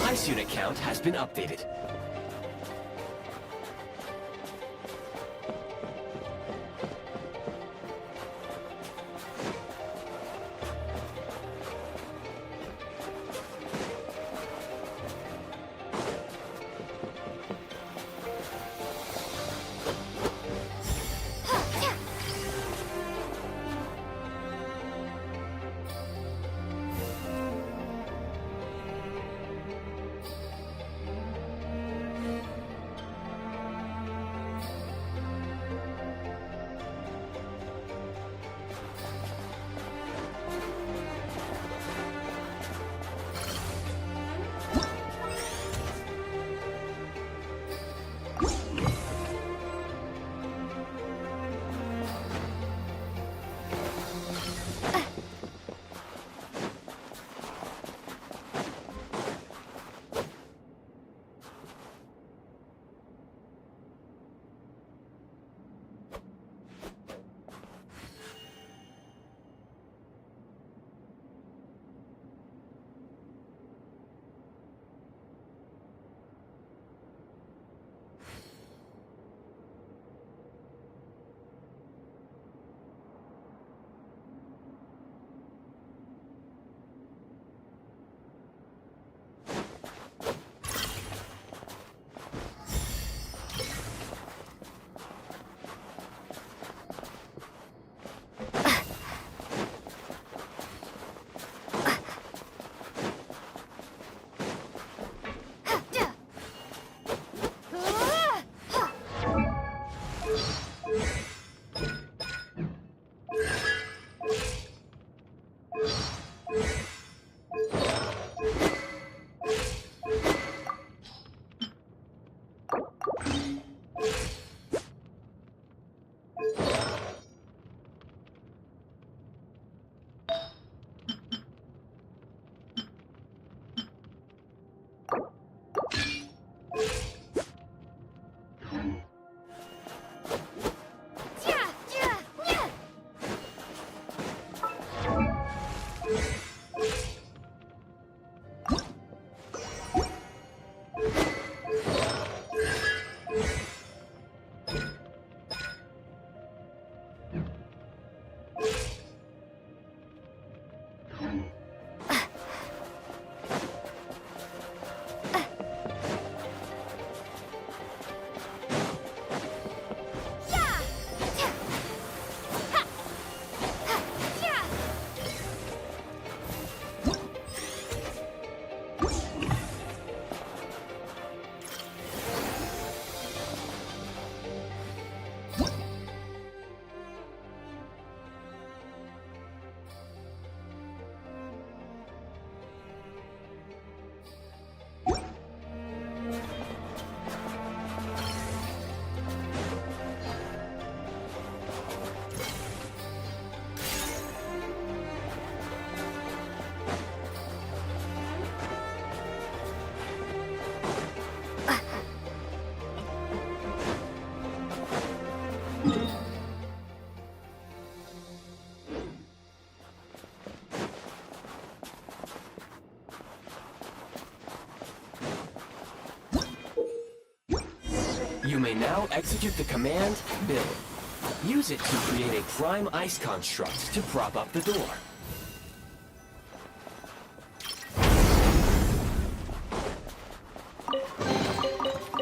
ice unit count has been updated. You may now execute the command, Build. Use it to create a prime ice construct to prop up the door.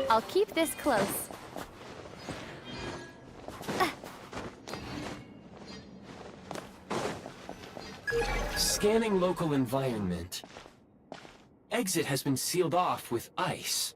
I'll keep this close. Scanning local environment. Exit has been sealed off with ice.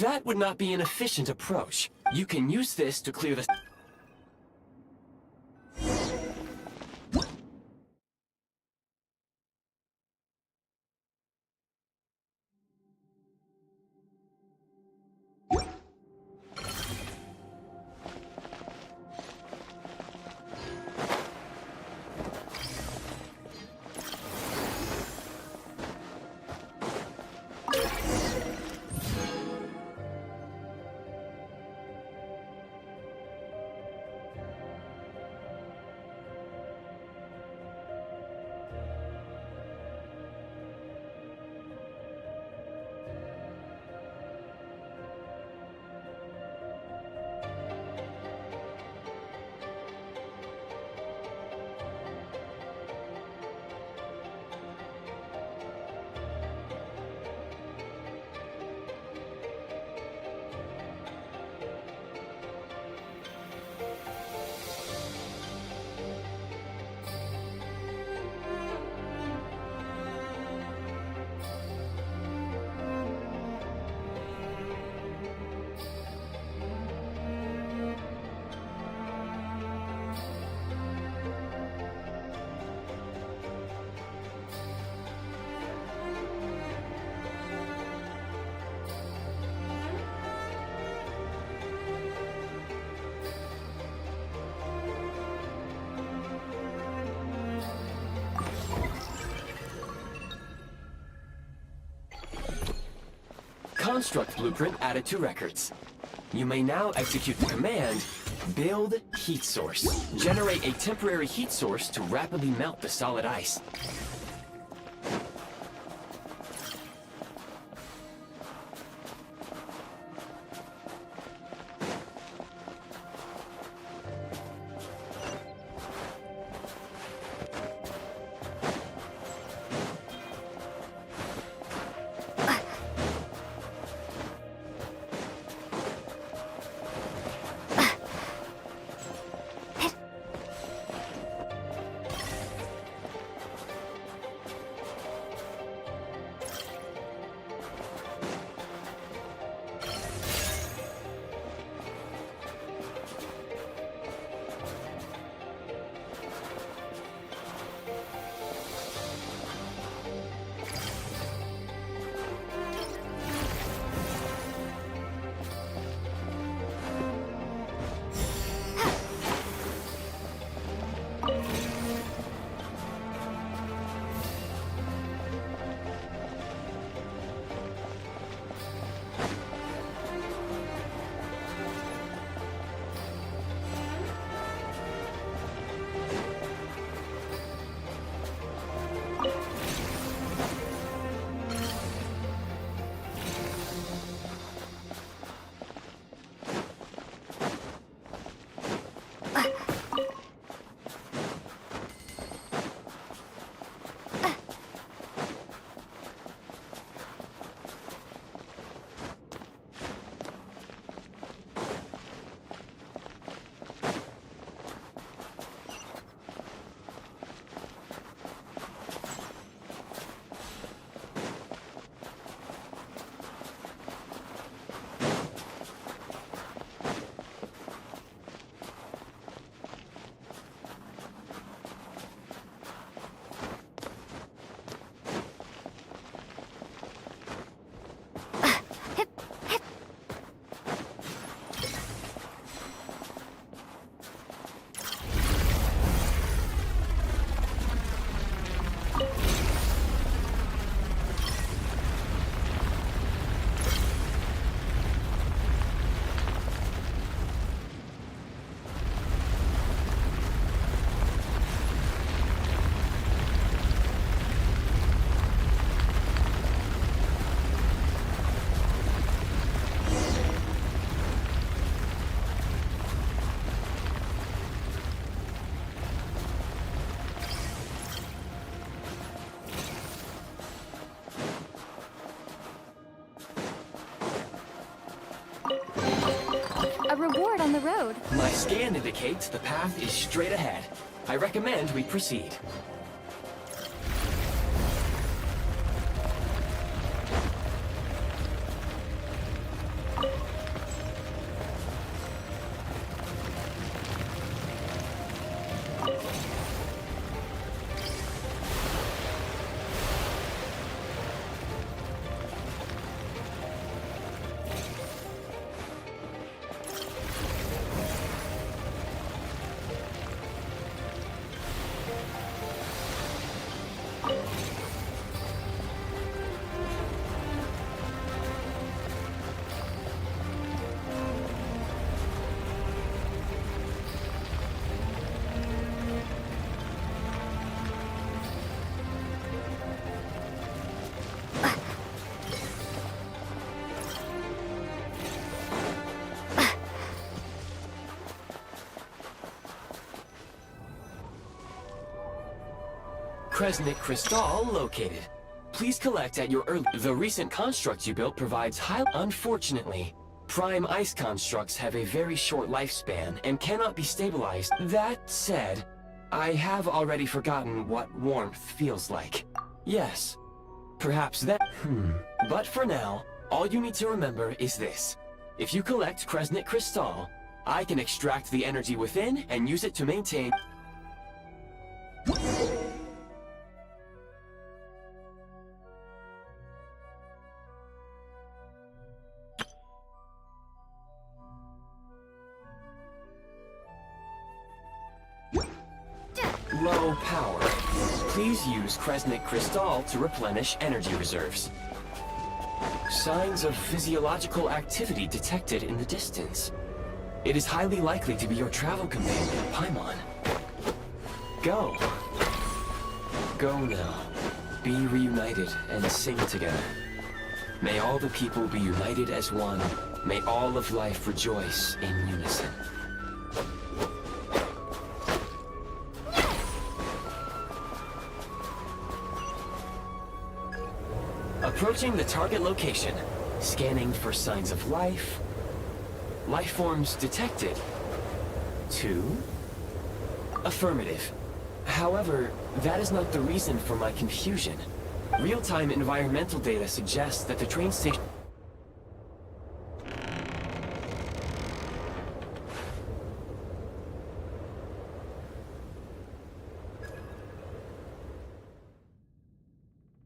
That would not be an efficient approach. You can use this to clear the... construct blueprint added to records. You may now execute the command, Build Heat Source. Generate a temporary heat source to rapidly melt the solid ice. A reward on the road. My scan indicates the path is straight ahead. I recommend we proceed. Kresnik Crystal located. Please collect at your early... The recent constructs you built provides high... Unfortunately, prime ice constructs have a very short lifespan and cannot be stabilized. That said, I have already forgotten what warmth feels like. Yes, perhaps that... But for now, all you need to remember is this. If you collect Kresnik Crystal, I can extract the energy within and use it to maintain... Low power. Please use Kresnik Crystal to replenish energy reserves. Signs of physiological activity detected in the distance. It is highly likely to be your travel companion, Paimon. Go. Go now. Be reunited and sing together. May all the people be united as one. May all of life rejoice in unison. Approaching the target location. Scanning for signs of life. Life forms detected. 2. Affirmative. However, that is not the reason for my confusion. Real-time environmental data suggests that the train station...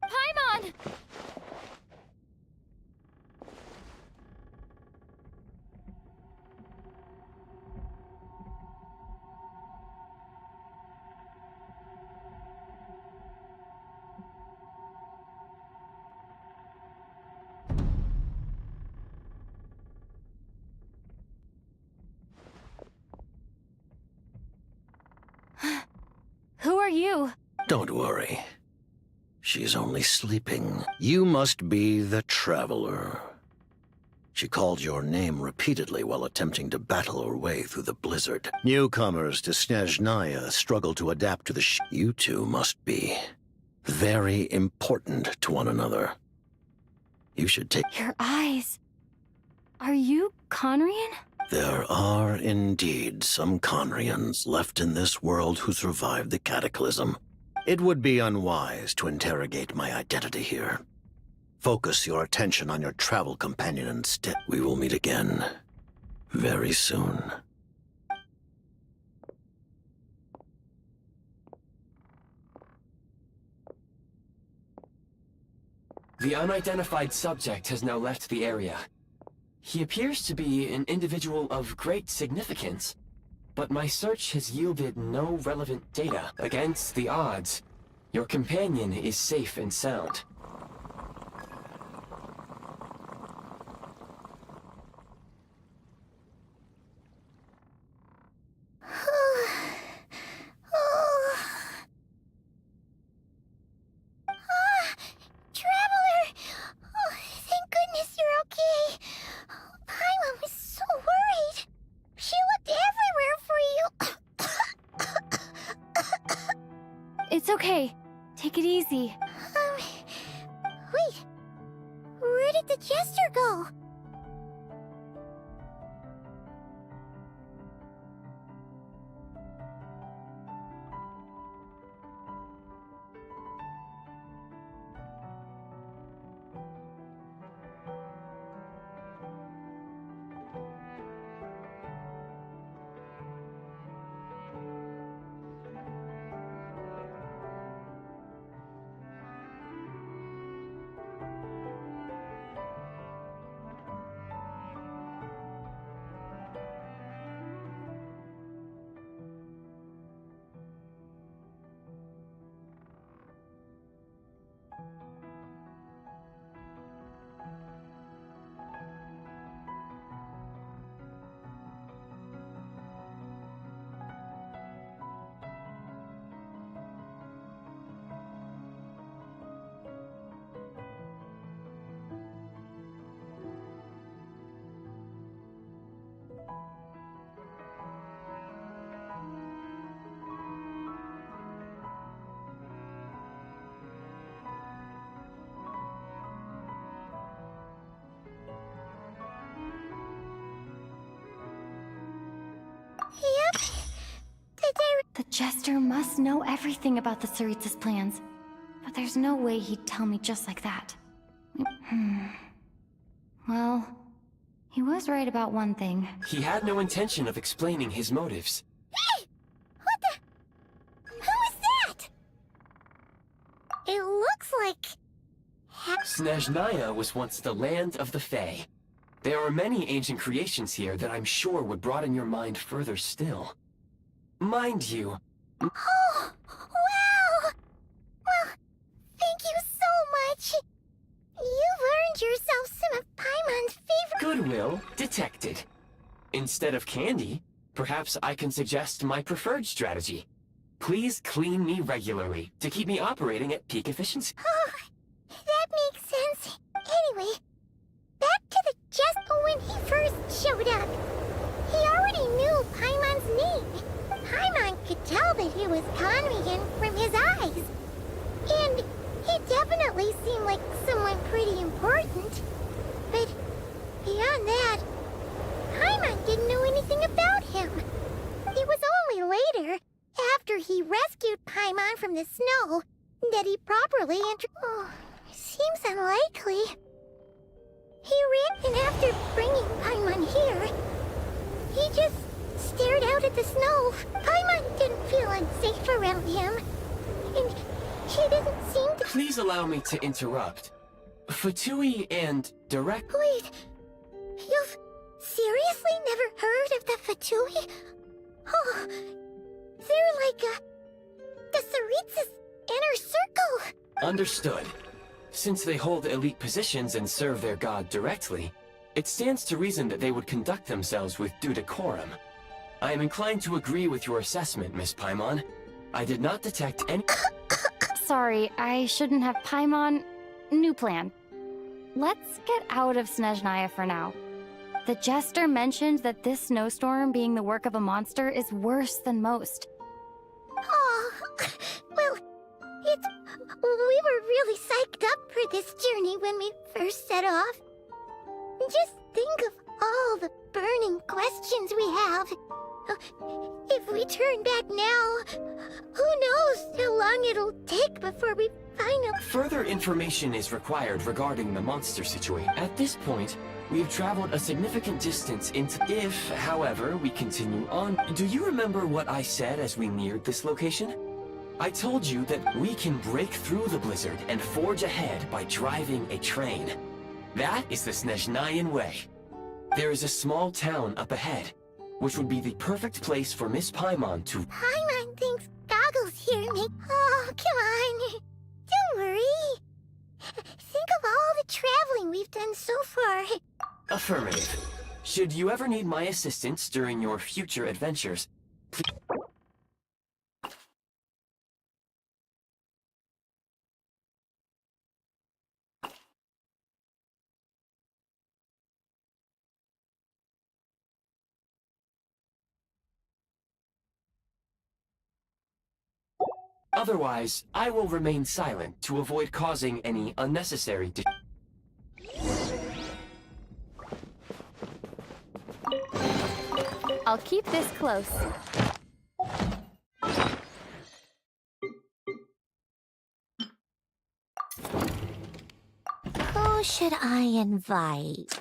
Paimon! Who are you? Don't worry. She's only sleeping. You must be the Traveler. She called your name repeatedly while attempting to battle her way through the blizzard. Newcomers to Snezhnaya struggle to adapt to the You two must be very important to one another. You should take... Your eyes. Are you Conrian? There are indeed some Conrians left in this world who survived the cataclysm. It would be unwise to interrogate my identity here. Focus your attention on your travel companion instead. We will meet again very soon. The unidentified subject has now left the area. He appears to be an individual of great significance, but my search has yielded no relevant data. Against the odds, your companion is safe and sound. Traveler! Oh, thank goodness you're okay. Paimon was so worried. She looked everywhere for you. It's okay. Take it easy. Wait. Where did the jester go? Yep. The Jester must know everything about the Tsaritsa's plans. But there's no way he'd tell me just like that. Well, he was right about one thing. He had no intention of explaining his motives. Hey! What the... Who is that? It looks like... Snezhnaya was once the land of the Fae. There are many ancient creations here that I'm sure would broaden your mind further still. Mind you... Oh, wow! Well, thank you so much. You've earned yourself some of Paimon's favorite— Goodwill detected. Instead of candy, perhaps I can suggest my preferred strategy. Please clean me regularly to keep me operating at peak efficiency. Oh, that makes sense. Anyway, back to the Jester. When he first showed up, he already knew Paimon's name. Paimon could tell that he was Conrian from his eyes. And he definitely seemed like someone pretty important. But beyond that, Paimon didn't know anything about him. It was only later, after he rescued Paimon from the snow, that he properly Oh, seems unlikely. He ran, and after bringing Paimon here, he just stared out at the snow. Paimon didn't feel unsafe around him, and she didn't seem to— Please allow me to interrupt. Fatui and Direct— Wait, you've seriously never heard of the Fatui? Oh, they're like the Tsaritsa's inner circle. Understood. Since they hold elite positions and serve their god directly, it stands to reason that they would conduct themselves with due decorum. I am inclined to agree with your assessment, Miss Paimon. I did not detect any— Sorry, I shouldn't have Paimon. New plan. Let's get out of Snezhnaya for now. The Jester mentioned that this snowstorm being the work of a monster is worse than most. Oh, well, we were really psyched up for this journey when we first set off. Just think of all the burning questions we have. If we turn back now, who knows how long it'll take before we finally— Further information is required regarding the monster situation. At this point, we have traveled a significant distance into— If, however, we continue on— Do you remember what I said as we neared this location? I told you that we can break through the blizzard and forge ahead by driving a train. That is the Snezhnayan way. There is a small town up ahead, which would be the perfect place for Miss Paimon to— Paimon thinks Goggles here make— Oh, come on. Don't worry. Think of all the traveling we've done so far. Affirmative. Should you ever need my assistance during your future adventures, please— Otherwise, I will remain silent to avoid causing any unnecessary I'll keep this close. Who should I invite?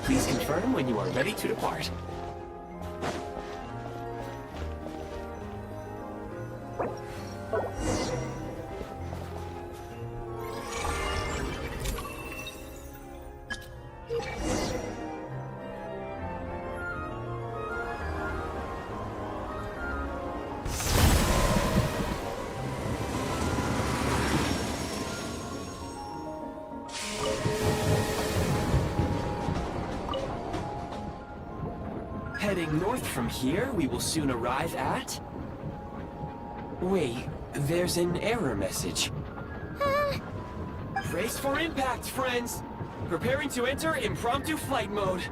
Please confirm when you are ready to depart. Heading north from here, we will soon arrive at— Wait, there's an error message. Brace for impact, friends! Preparing to enter impromptu flight mode.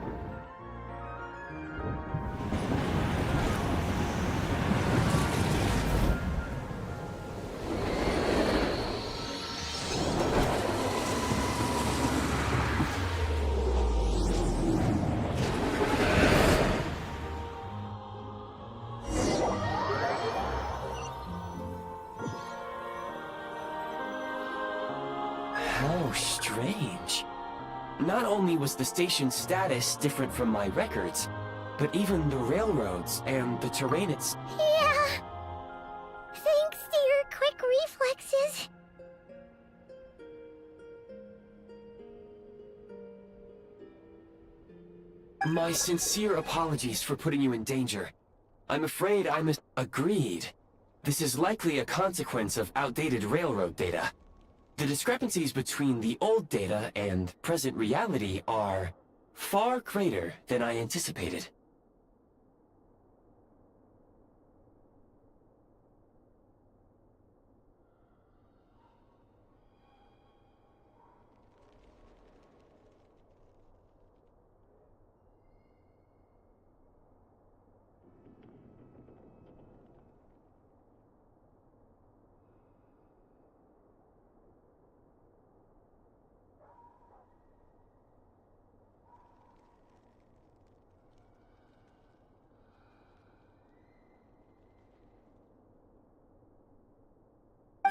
How strange. Not only was the station's status different from my records, but even the railroads and the terrain Yeah. Thanks to your quick reflexes. My sincere apologies for putting you in danger. I'm afraid I must... Agreed. This is likely a consequence of outdated railroad data. The discrepancies between the old data and present reality are far greater than I anticipated.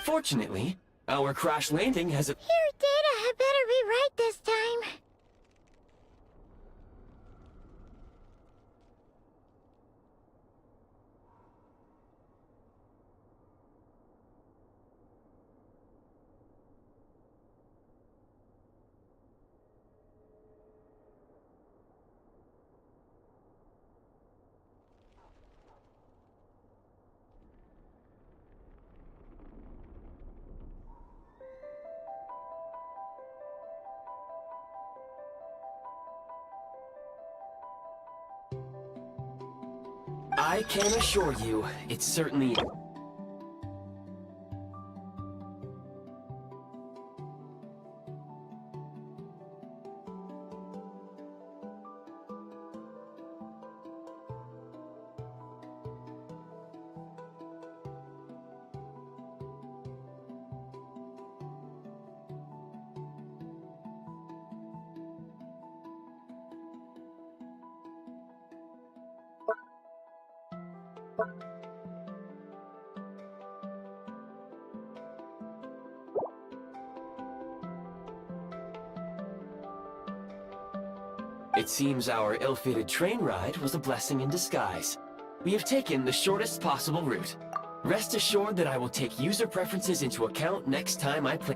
Fortunately, our crash landing has a... Your data had better be right this time. I can assure you, it's certainly... It seems our ill-fated train ride was a blessing in disguise. We have taken the shortest possible route. Rest assured that I will take user preferences into account next time I play...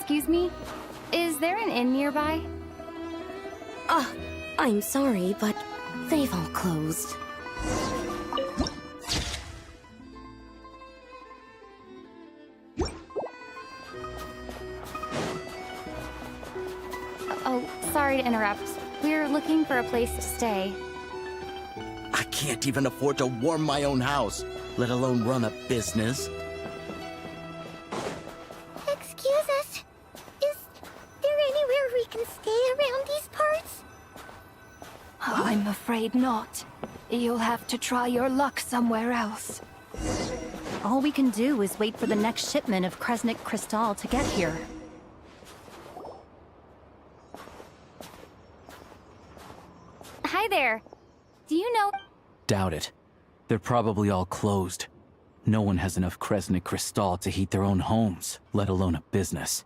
Excuse me? Is there an inn nearby? I'm sorry, but they've all closed. Oh, sorry to interrupt. We're looking for a place to stay. I can't even afford to warm my own house, let alone run a business. I'm afraid not. You'll have to try your luck somewhere else. All we can do is wait for the next shipment of Kresnik Crystal to get here. Hi there. Do you know... Doubt it. They're probably all closed. No one has enough Kresnik Crystal to heat their own homes, let alone a business.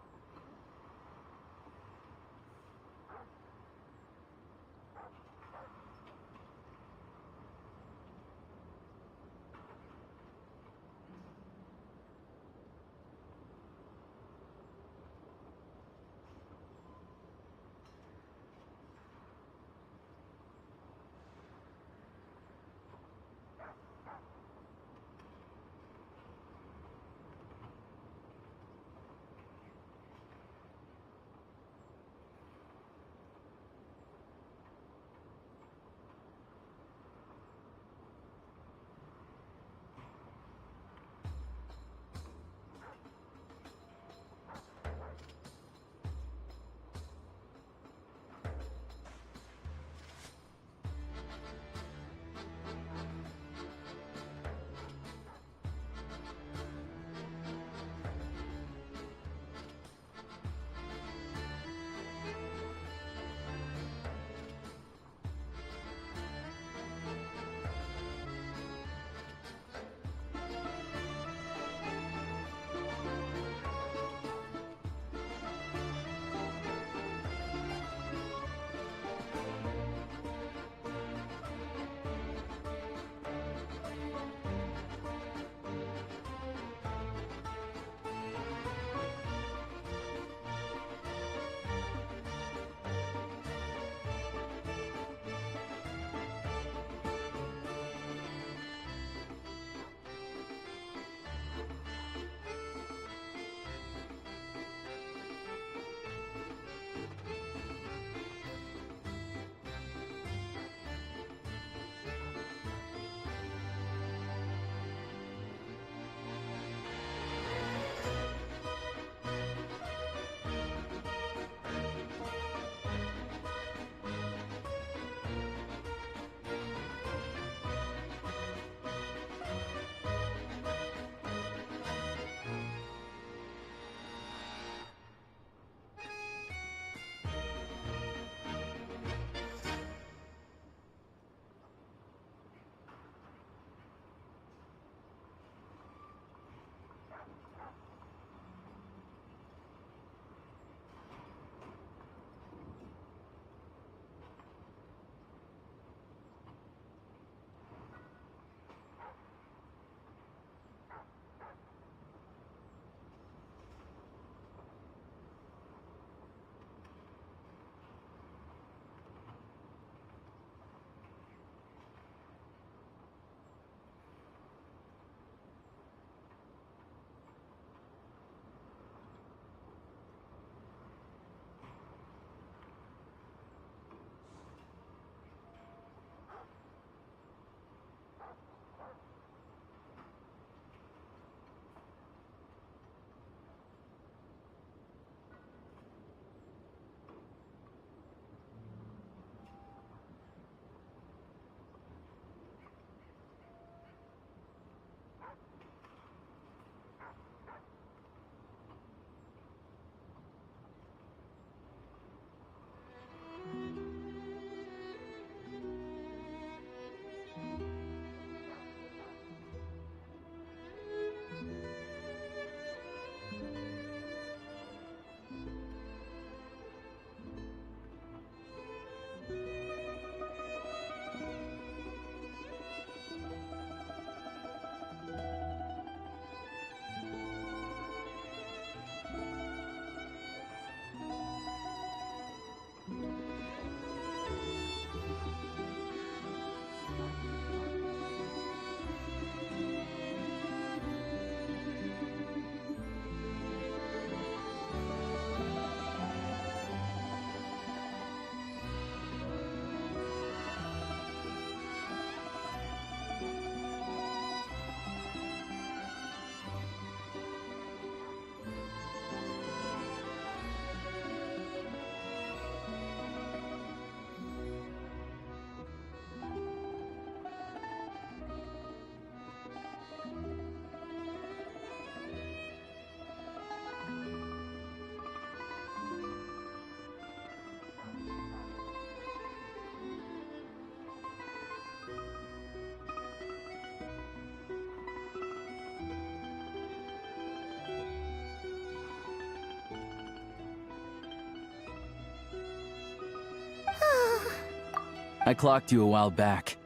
I clocked you a while back.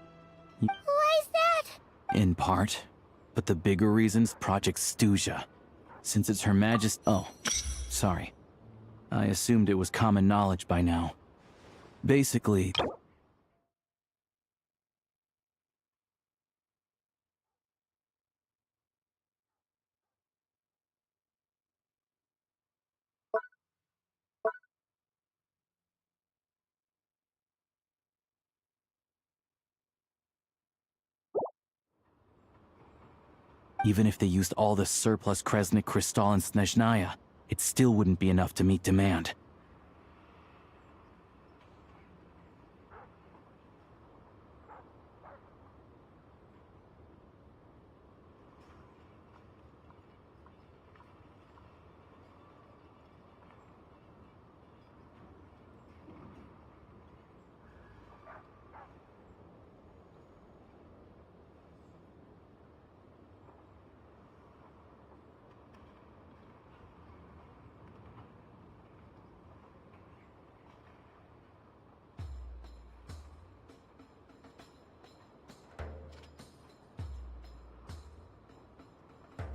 Why is that? In part. But the bigger reason's Project Stuja. Since it's Her Majesty— Oh, sorry. I assumed it was common knowledge by now. Basically— even if they used all the surplus Kresnik Crystal and Snezhnaya, it still wouldn't be enough to meet demand.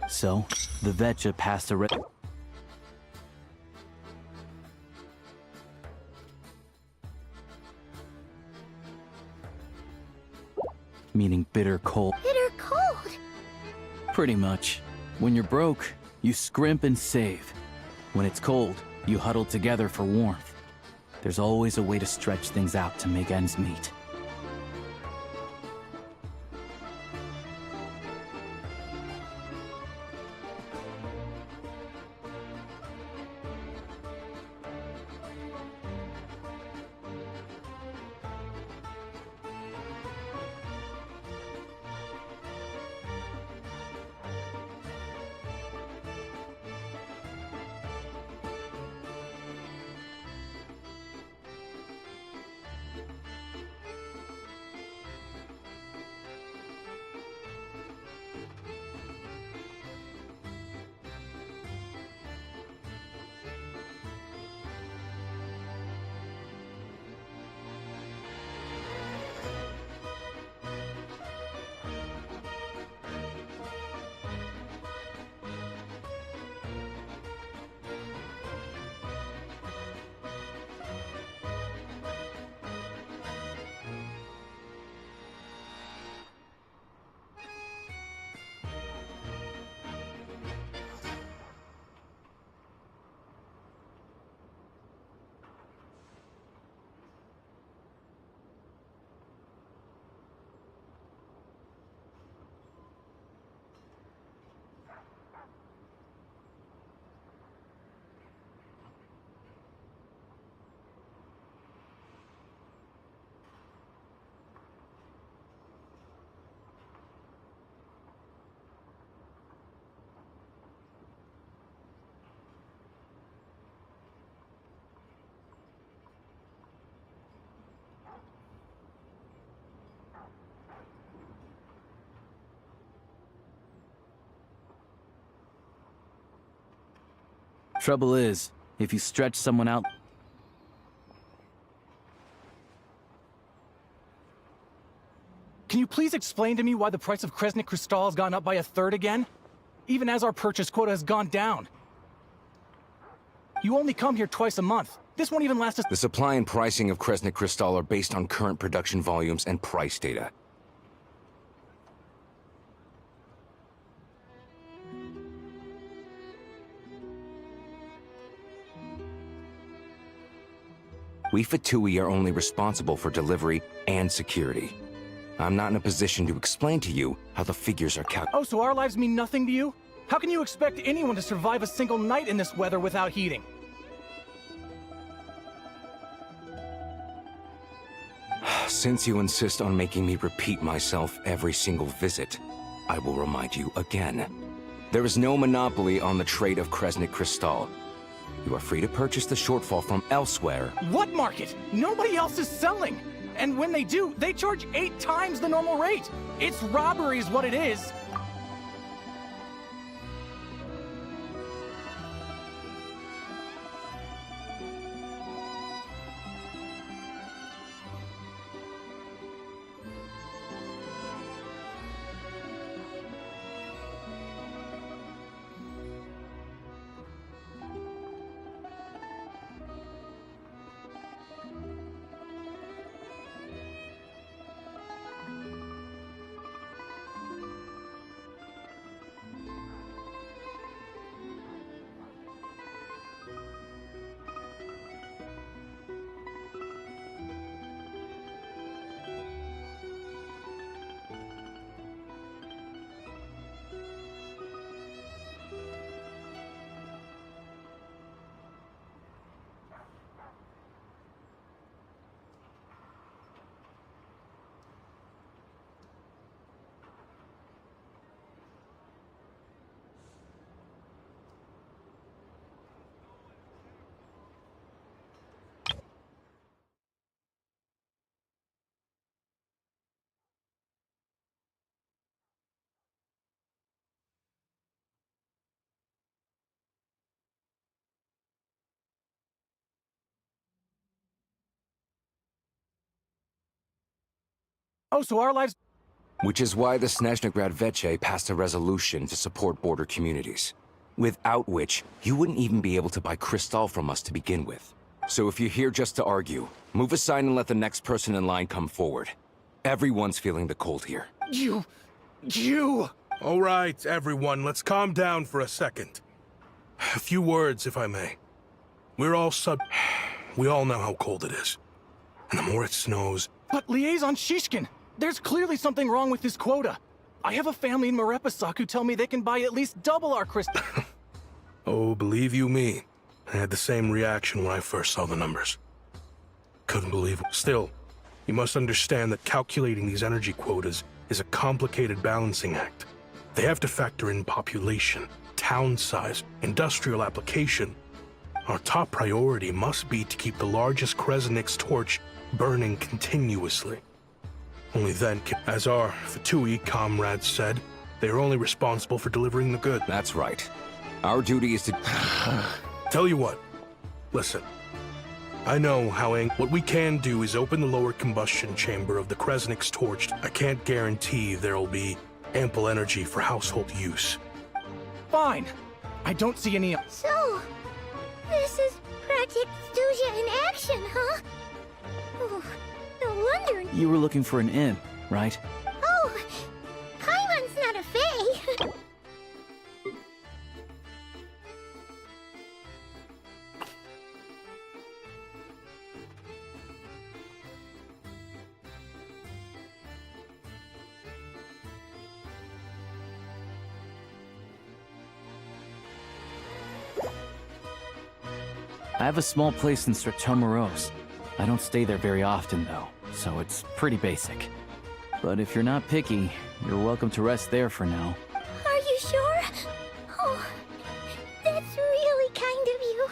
So, the Vetja passed a meaning bitter cold. Bitter cold. Pretty much. When you're broke, you scrimp and save. When it's cold, you huddle together for warmth. There's always a way to stretch things out to make ends meet. Trouble is, if you stretch someone out— Can you please explain to me why the price of Kresnik Crystal has gone up by 1/3 again? Even as our purchase quota has gone down. You only come here twice a month. This won't even last us— The supply and pricing of Kresnik Crystal are based on current production volumes and price data. We Fatui are only responsible for delivery and security. I'm not in a position to explain to you how the figures are calculated. Oh, so our lives mean nothing to you? How can you expect anyone to survive a single night in this weather without heating? Since you insist on making me repeat myself every single visit, I will remind you again. There is no monopoly on the trade of Kresnik Crystal. You are free to purchase the shortfall from elsewhere. What market? Nobody else is selling! And when they do, they charge 8 times the normal rate! It's robbery is what it is! Oh, so our lives... Which is why the Snezhnegrad Veche passed a resolution to support border communities, without which you wouldn't even be able to buy Crystal from us to begin with. So if you're here just to argue, move aside and let the next person in line come forward. Everyone's feeling the cold here. You... All right, everyone, let's calm down for a second. A few words, if I may. We all know how cold it is. And the more it snows... But Liaison Shishkin, there's clearly something wrong with this quota. I have a family in Marepasak who tell me they can buy at least double our crystal. Oh, believe you me, I had the same reaction when I first saw the numbers. Couldn't believe it. Still, you must understand that calculating these energy quotas is a complicated balancing act. They have to factor in population, town size, industrial application. Our top priority must be to keep the largest Kresnik's torch burning continuously. Only then can, as our Fatui comrades said, they are only responsible for delivering the good. That's right. Our duty is to... Tell you what, listen. I know how what we can do is open the lower combustion chamber of the Kresnik's torch. I can't guarantee there'll be ample energy for household use. Fine. I don't see any... So, this is Project Stuja in action, huh? Oh, no wonder. You were looking for an inn, right? Oh, Paimon's not a fae. I have a small place in Stratomaros. I don't stay there very often, though, so it's pretty basic. But if you're not picky, you're welcome to rest there for now. Are you sure? Oh, that's really kind of you.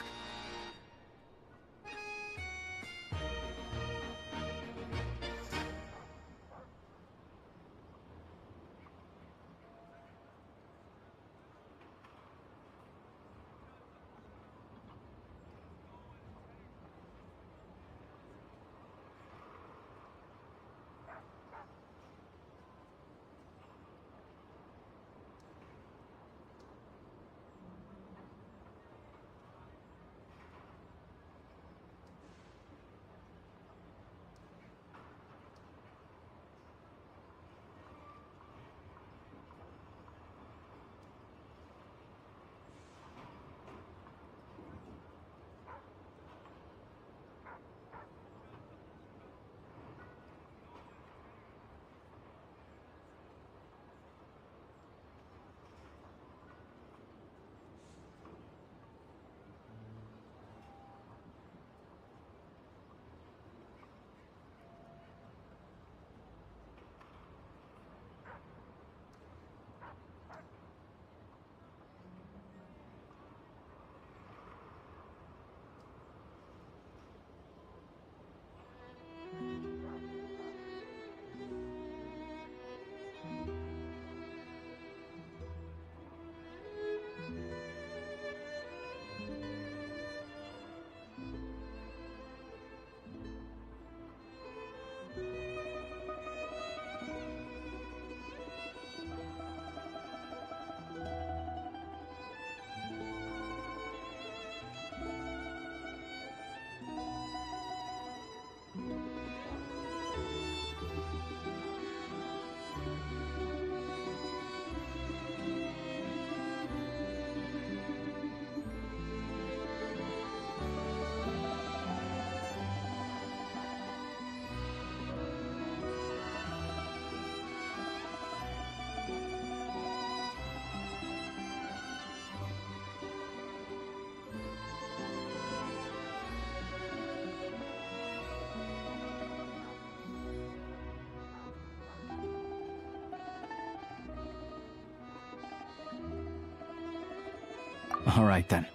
All right, then.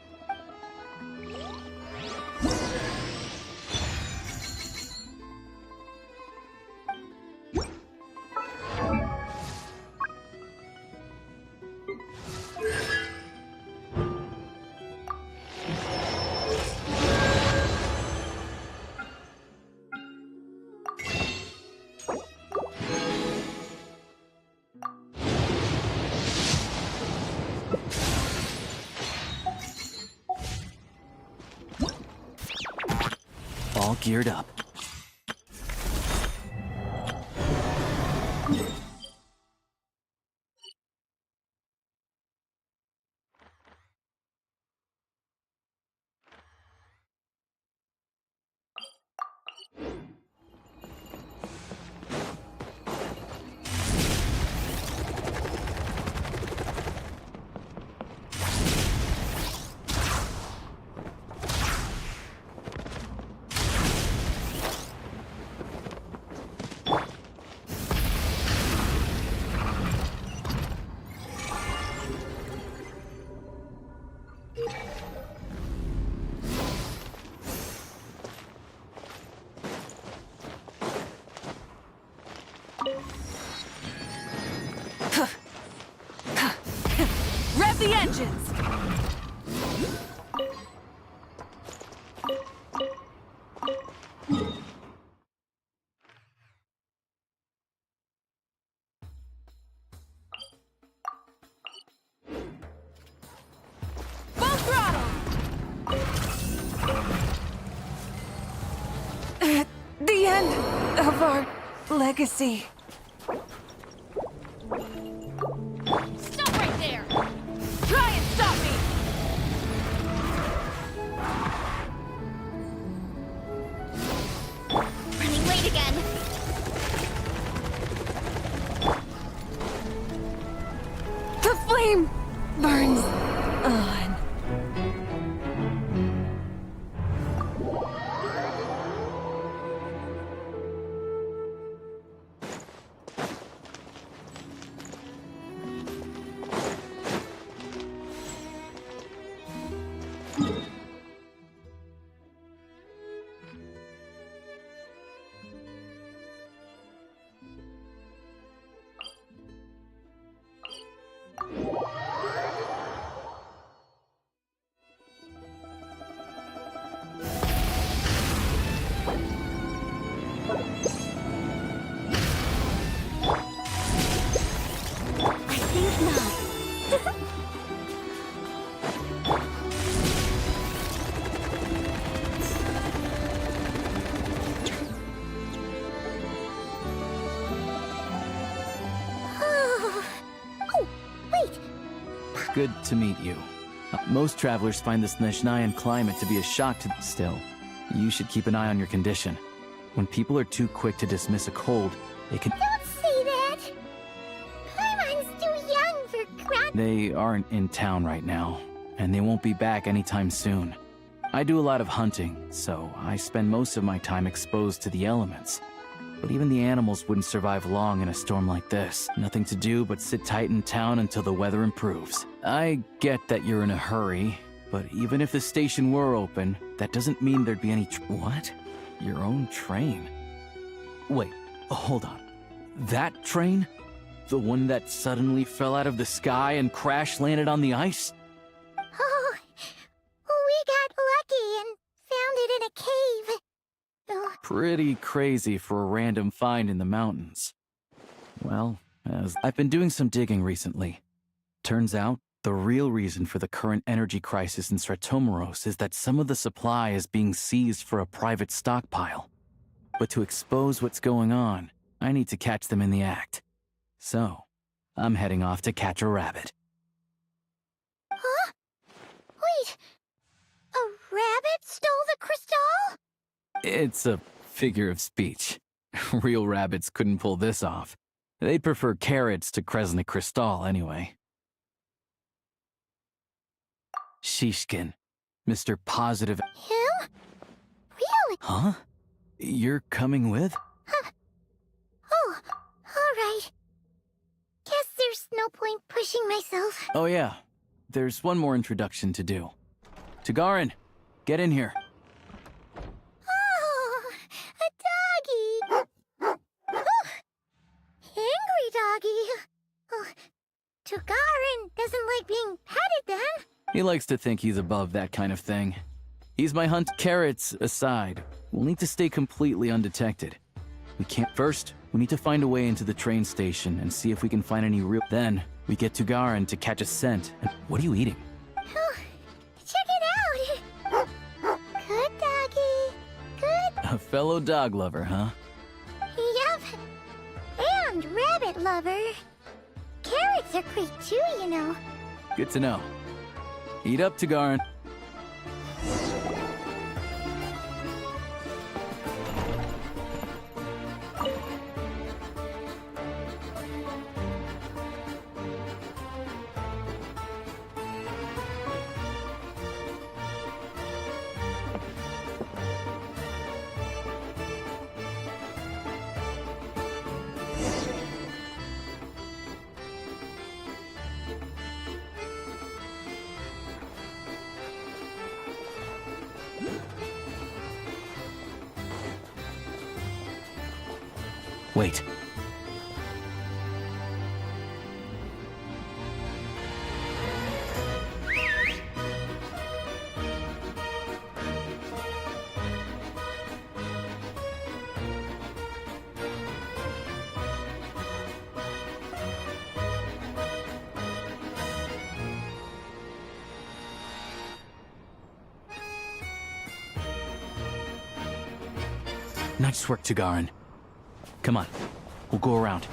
all geared up. Rev the engines! Full throttle! The end of our legacy. Stop right there! Try and stop me! Running late again. The flame burns on. I think not. Oh, wait. Good to meet you. Most travelers find the Snezhnayan climate to be a shock to still. You should keep an eye on your condition. When people are too quick to dismiss a cold, they can... Don't say that. Paimon's too young for crap. They aren't in town right now, and they won't be back anytime soon. I do a lot of hunting, so I spend most of my time exposed to the elements. But even the animals wouldn't survive long in a storm like this. Nothing to do but sit tight in town until the weather improves. I get that you're in a hurry, but even if the station were open, that doesn't mean there'd be any what? Your own train? Wait, hold on. That train? The one that suddenly fell out of the sky and crash-landed on the ice? Oh, we got lucky and found it in a cave. Oh, Pretty crazy for a random find in the mountains. Well, as I've been doing some digging recently. Turns out, the real reason for the current energy crisis in Stratomeros is that some of the supply is being seized for a private stockpile. But to expose what's going on, I need to catch them in the act. So, I'm heading off to catch a rabbit. huh? Wait. A rabbit stole the crystal? It's a figure of speech. Real rabbits couldn't pull this off. They'd prefer carrots to Kresnik Crystal anyway. Shishkin, Mr. Positive... Him? Really? Huh? You're coming with? Oh, alright. Guess there's no point pushing myself. Oh yeah, there's one more introduction to do. Tagarin, get in here. Oh, a doggy. Oh, angry doggy. Oh, Tugarin doesn't like being petted then. He likes to think he's above that kind of thing. He's my hunt. Carrots aside, we'll need to stay completely undetected. We can't. First, we need to find a way into the train station and see if we can find any real... Then, we get Tugarin to catch a scent. And what are you eating? Oh, check it out. Good doggy. Good. A fellow dog lover, huh? Yup. And rabbit lover. Carrots are great too, you know. Good to know. Eat up, Tagarin. Wait. Nice work, Tagarin. Come on, we'll go around.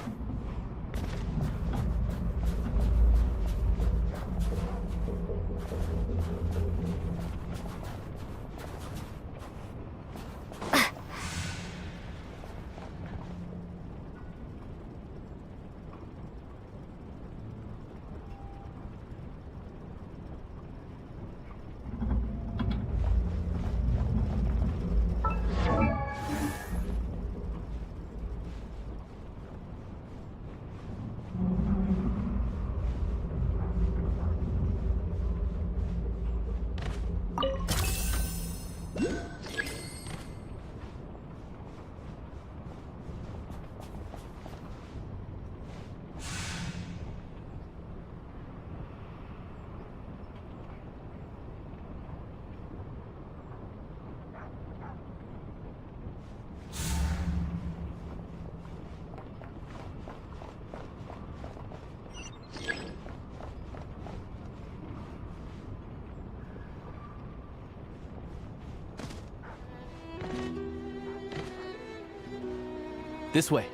This way.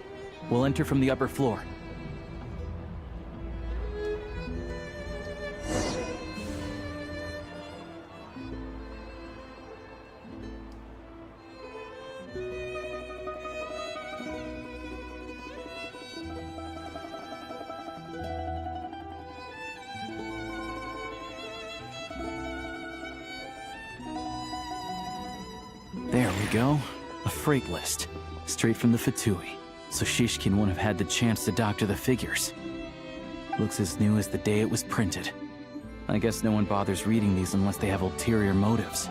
We'll enter from the upper floor. There we go. A freight list. Straight from the Fatui, so Shishkin won't have had the chance to doctor the figures. Looks as new as the day it was printed. I guess no one bothers reading these unless they have ulterior motives.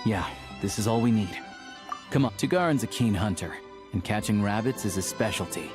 Yeah, this is all we need. Come on, Tagarin's a keen hunter, and catching rabbits is his specialty.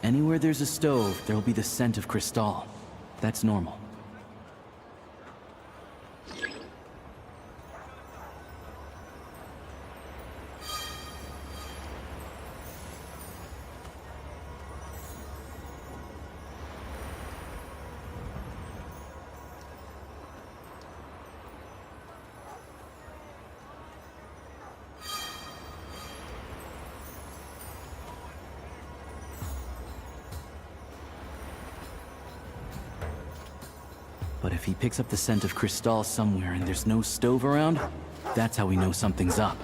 Anywhere there's a stove, there'll be the scent of Cristal. That's normal. But if he picks up the scent of Cristal somewhere and there's no stove around, that's how we know something's up.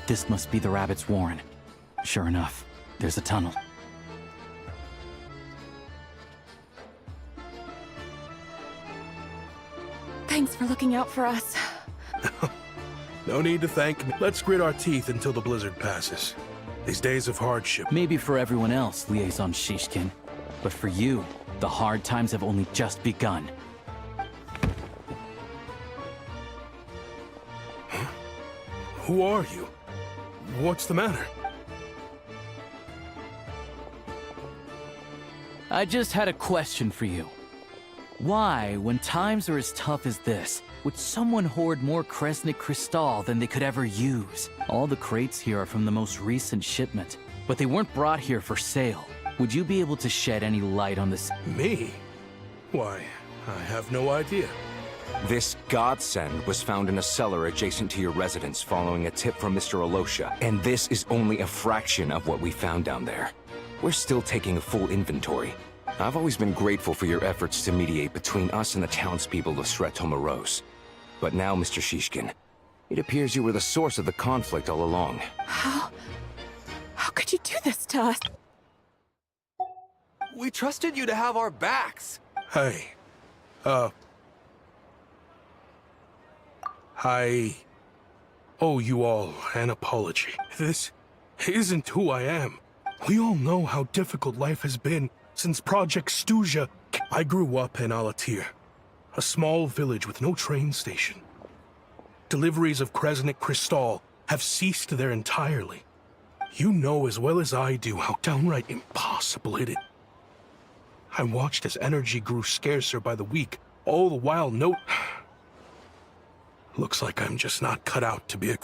This must be the Rabbit's Warren. Sure enough, there's a tunnel. Thanks for looking out for us. No need to thank me. Let's grit our teeth until the blizzard passes. These days of hardship. Maybe for everyone else, Liaison Shishkin. But for you, the hard times have only just begun. Huh? Who are you? What's the matter? I just had a question for you. Why, when times are as tough as this, would someone hoard more Kresnik Cristal than they could ever use? All the crates here are from the most recent shipment, but they weren't brought here for sale. Would you be able to shed any light on this? Me? Why, I have no idea. This godsend was found in a cellar adjacent to your residence following a tip from Mr. Alosha, and this is only a fraction of what we found down there. We're still taking a full inventory. I've always been grateful for your efforts to mediate between us and the townspeople of Sretomaros. But now, Mr. Shishkin, it appears you were the source of the conflict all along. How could you do this to us? We trusted you to have our backs. Hey, I owe you all an apology. This isn't who I am. We all know how difficult life has been since Project Stuja. I grew up in Alatir, a small village with no train station. Deliveries of Kresnik Cristal have ceased there entirely. You know as well as I do how downright impossible it is. I watched as energy grew scarcer by the week, all the while Looks like I'm just not cut out to be a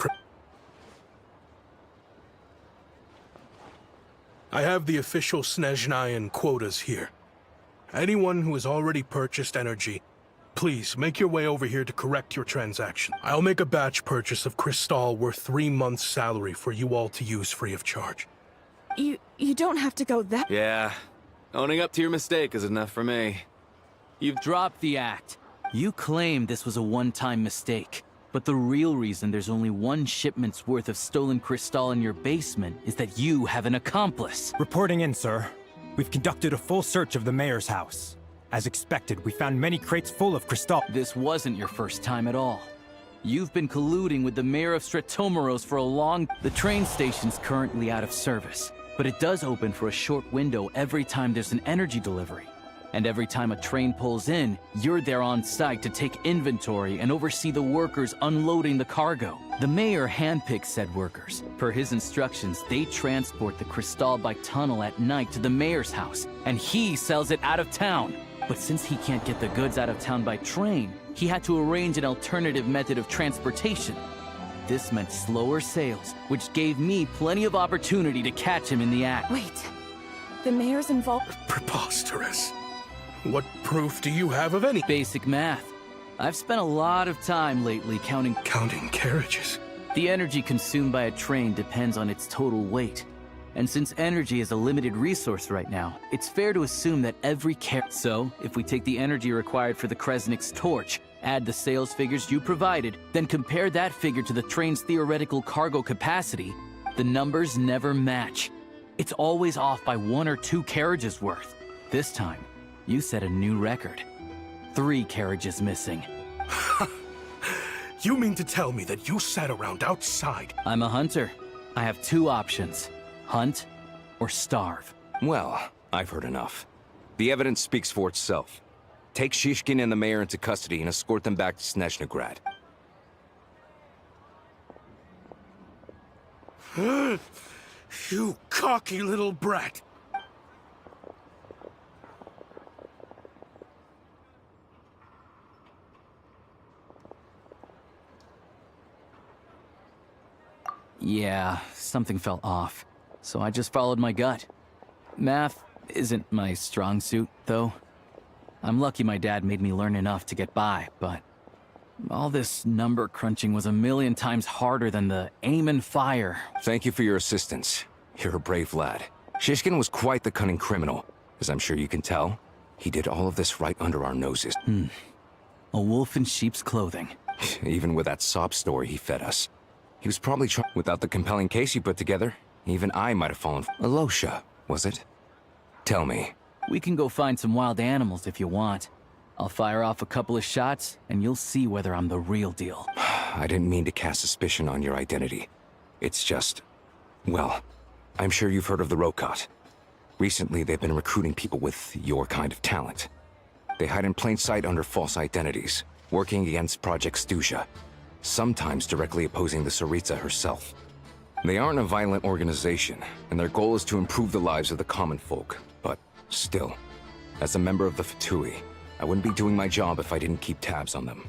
I have the official Snezhnayan quotas here. Anyone who has already purchased energy, please make your way over here to correct your transaction. I'll make a batch purchase of Cristal worth 3 months' salary for you all to use free of charge. You don't have to go that... Yeah, owning up to your mistake is enough for me. You've dropped the act. You claim this was a one-time mistake. But the real reason there's only one shipment's worth of stolen Cristal in your basement is that you have an accomplice. Reporting in, sir. We've conducted a full search of the mayor's house. As expected, we found many crates full of Cristal. This wasn't your first time at all. You've been colluding with the mayor of Sretomaros for a long... The train station's currently out of service, but it does open for a short window every time there's an energy delivery. And every time a train pulls in, you're there on site to take inventory and oversee the workers unloading the cargo. The mayor handpicks said workers. Per his instructions, they transport the Cristal by tunnel at night to the mayor's house, and he sells it out of town. But since he can't get the goods out of town by train, he had to arrange an alternative method of transportation. This meant slower sales, which gave me plenty of opportunity to catch him in the act. Wait, the mayor's involved... Preposterous. What proof do you have of any? Basic math. I've spent a lot of time lately counting carriages. The energy consumed by a train depends on its total weight. And since energy is a limited resource right now, it's fair to assume that every So, if we take the energy required for the Kresnik's torch, add the sales figures you provided, then compare that figure to the train's theoretical cargo capacity, the numbers never match. It's always off by 1 or 2 carriages worth. This time, you set a new record. 3 carriages missing. You mean to tell me that you sat around outside? I'm a hunter. I have 2 options. Hunt or starve. Well, I've heard enough. The evidence speaks for itself. Take Shishkin and the mayor into custody and escort them back to Snezhnograd. You cocky little brat! Yeah, something felt off, so I just followed my gut. Math isn't my strong suit, though. I'm lucky my dad made me learn enough to get by, but All this number crunching was a million times harder than the aim and fire. Thank you for your assistance. You're a brave lad. Shishkin was quite the cunning criminal. As I'm sure you can tell, he did all of this right under our noses. A wolf in sheep's clothing. Even with that sob story he fed us. He was probably trying. Without the compelling case you put together, even I might have fallen. Alosha, was it? Tell me. We can go find some wild animals if you want. I'll fire off a couple of shots, and you'll see whether I'm the real deal. I didn't mean to cast suspicion on your identity. It's just... well, I'm sure you've heard of the Rokot. Recently, they've been recruiting people with your kind of talent. They hide in plain sight under false identities, working against Project Stusha, sometimes directly opposing the Tsaritsa herself. They aren't a violent organization, and their goal is to improve the lives of the common folk. But still, as a member of the Fatui, I wouldn't be doing my job if I didn't keep tabs on them.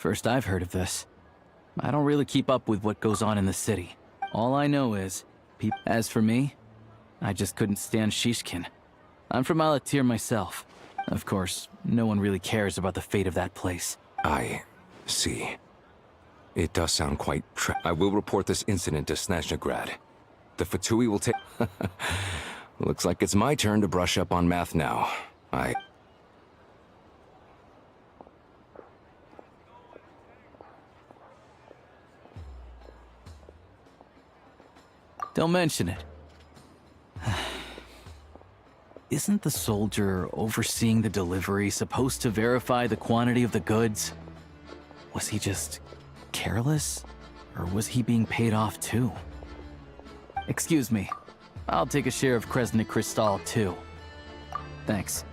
First I've heard of this. I don't really keep up with what goes on in the city. All I know is, as for me, I just couldn't stand Shishkin. I'm from Alatir myself. Of course, no one really cares about the fate of that place. I see. It does sound quite I will report this incident to Snezhnegrad. The Fatui will take... Looks like it's my turn to brush up on math now. Don't mention it. Isn't the soldier overseeing the delivery supposed to verify the quantity of the goods? Was he just careless? Or was he being paid off too? Excuse me. I'll take a share of Kresnik Krystal too. Thanks.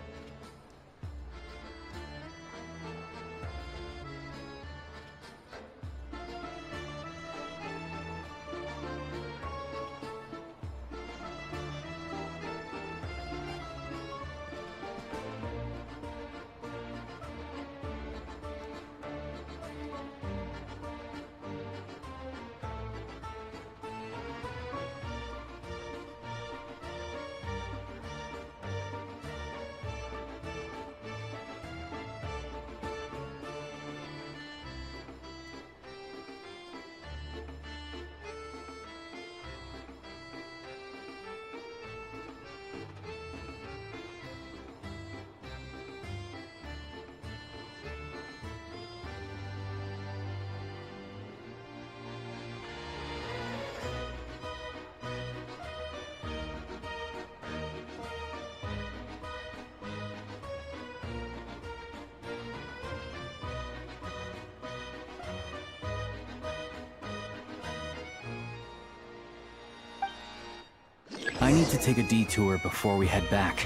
I need to take a detour before we head back.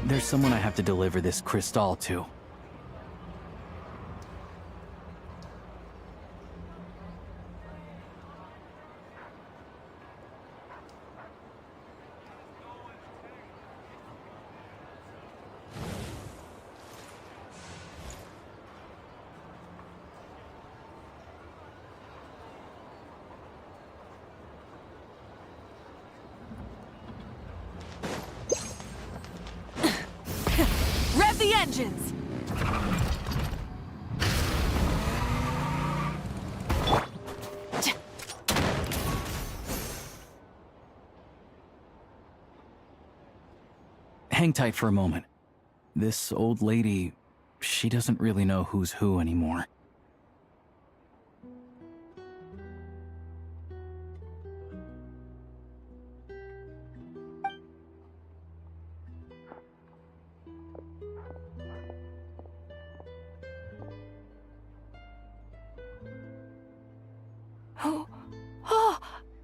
There's someone I have to deliver this crystal to. Rev the engines! Hang tight for a moment. This old lady, she doesn't really know who's who anymore. Oh,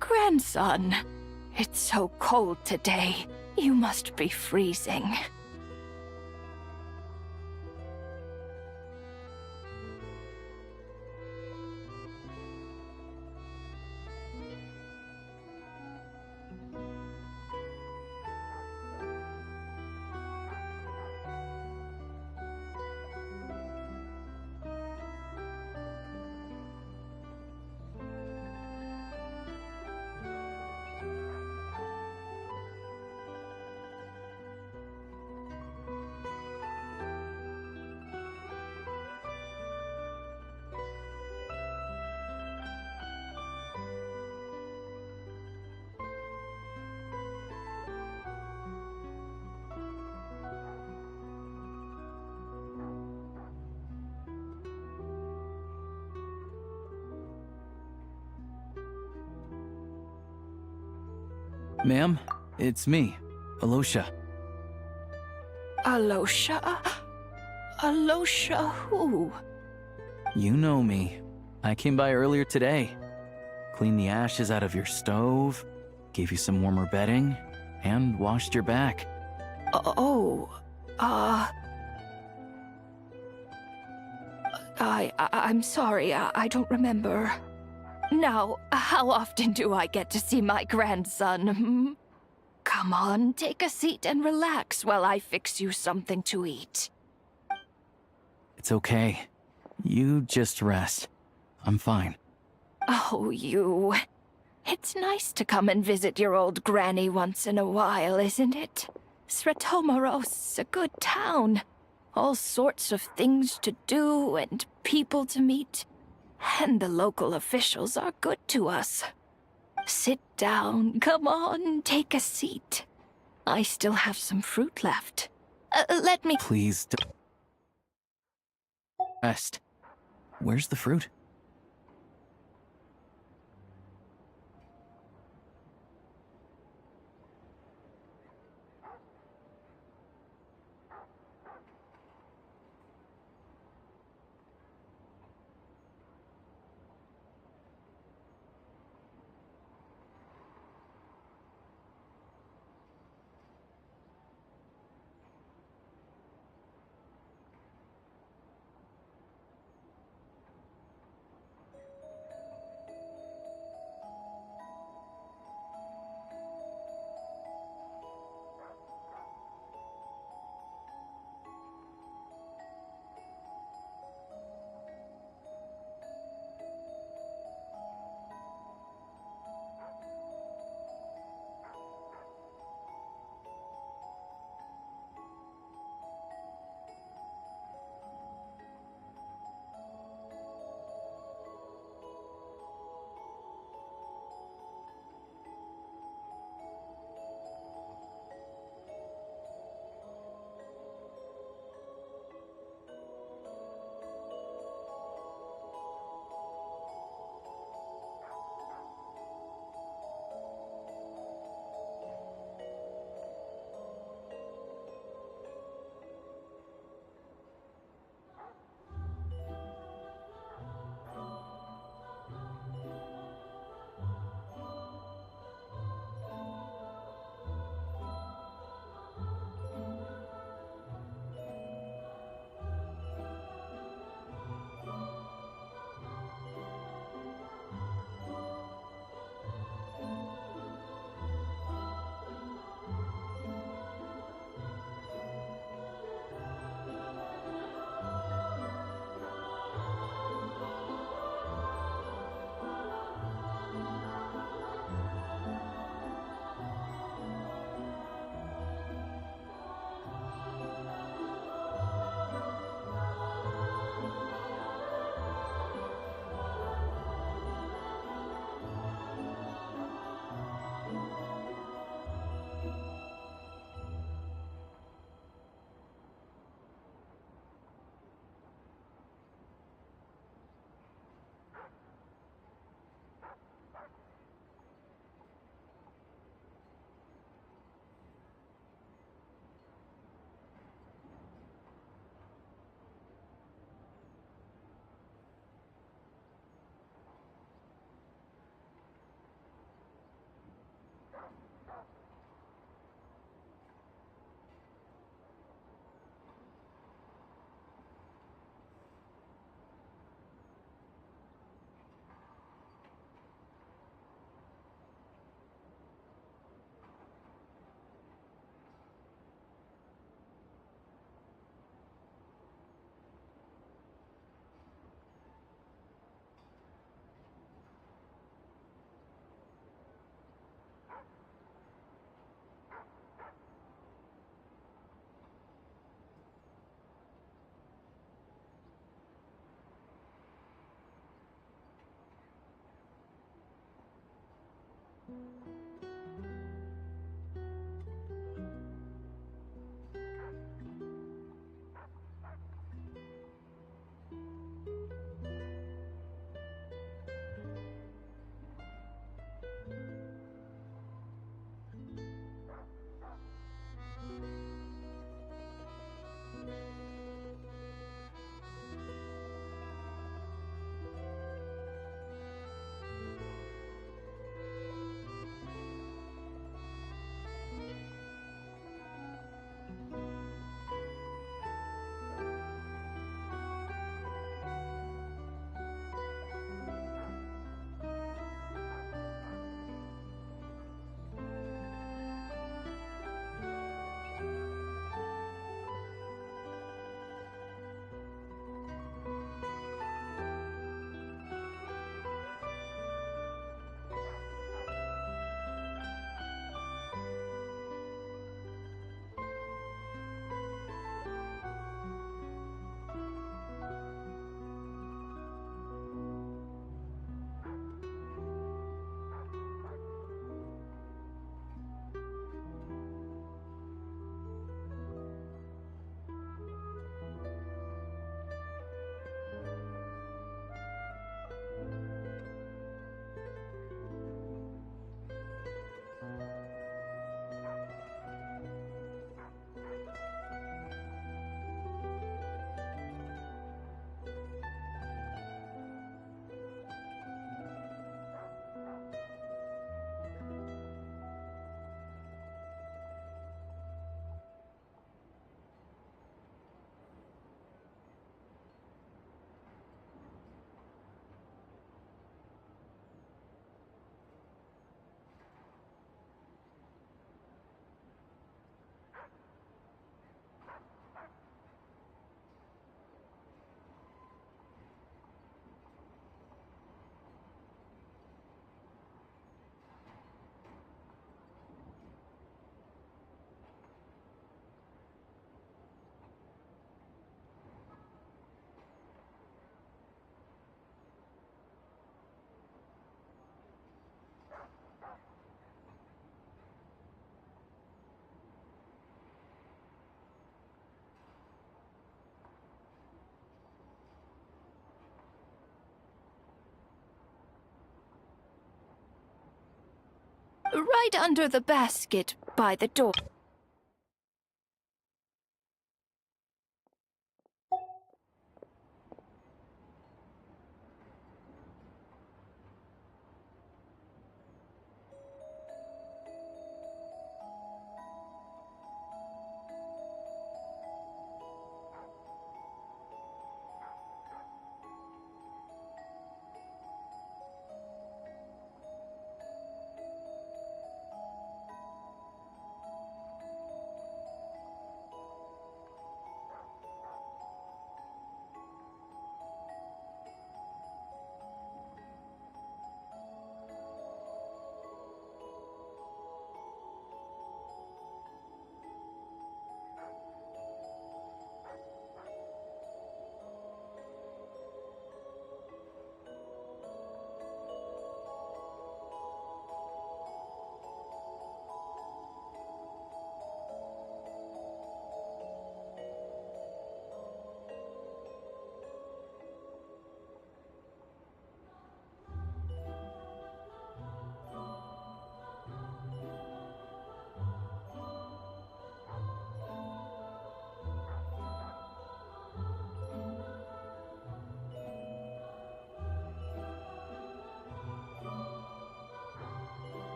grandson. It's so cold today. You must be freezing. Ma'am, it's me, Alosha. Alosha? Alosha who? You know me. I came by earlier today. Cleaned the ashes out of your stove, gave you some warmer bedding, and washed your back. I'm sorry, I don't remember. Now, how often do I get to see my grandson, hmm? Come on, take a seat and relax while I fix you something to eat. It's okay. You just rest. I'm fine. Oh, you. It's nice to come and visit your old granny once in a while, isn't it? Sratomaros's a good town. All sorts of things to do and people to meet. And the local officials are good to us. Sit down, come on, take a seat. I still have some fruit left. Let me— Please rest. Where's the fruit? right under the basket by the door.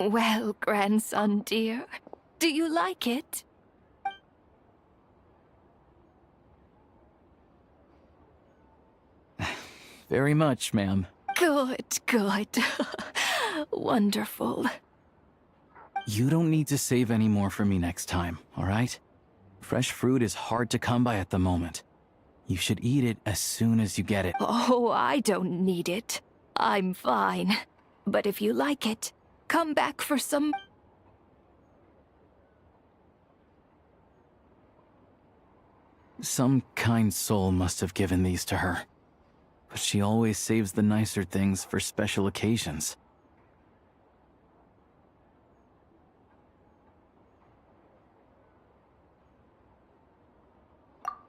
Well, grandson dear, do you like it? Very much, ma'am. Good, good. Wonderful. You don't need to save any more for me next time, all right? Fresh fruit is hard to come by at the moment. You should eat it as soon as you get it. Oh, I don't need it. I'm fine. But if you like it, come back for some... Some kind soul must have given these to her. But she always saves the nicer things for special occasions.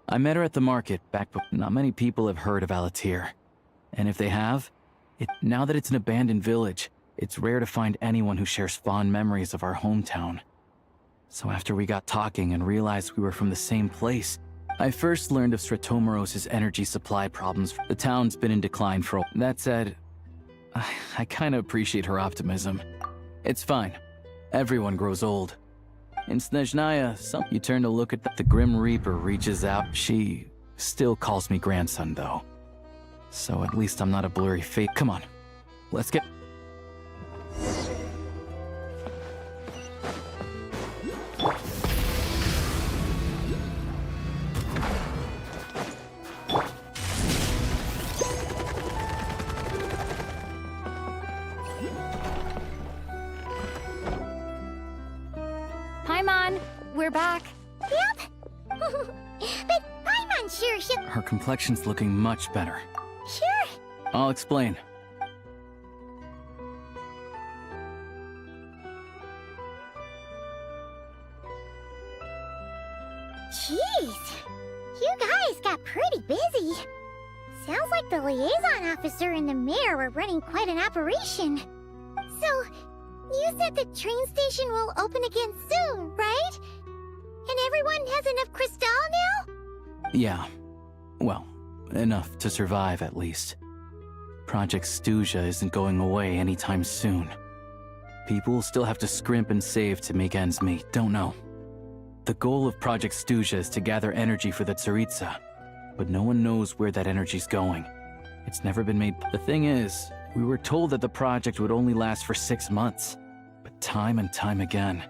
I met her at the market back before. Not many people have heard of Alatir. And if they have, now that it's an abandoned village, it's rare to find anyone who shares fond memories of our hometown. So after we got talking and realized we were from the same place, I first learned of Stratomoros's energy supply problems. The town's been in decline for a... That said, I kinda appreciate her optimism. It's fine. Everyone grows old. In Snezhnaya, you turn to look at the Grim Reaper reaches out. She still calls me grandson, though. So at least I'm not a blurry fate. Come on, let's get... Paimon, we're back. Yep. But Paimon sure should... Her complexion's looking much better. Sure. I'll explain. Jeez. You guys got pretty busy. Sounds like the liaison officer and the mayor were running quite an operation. So, you said the train station will open again soon, right? And everyone has enough crystal now? Yeah. Well, enough to survive, at least. Project Stuja isn't going away anytime soon. People still have to scrimp and save to make ends meet. Don't know. The goal of Project Stuja is to gather energy for the Tsaritsa, but no one knows where that energy's going. It's never been made. The thing is, we were told that the project would only last for 6 months, but time and time again,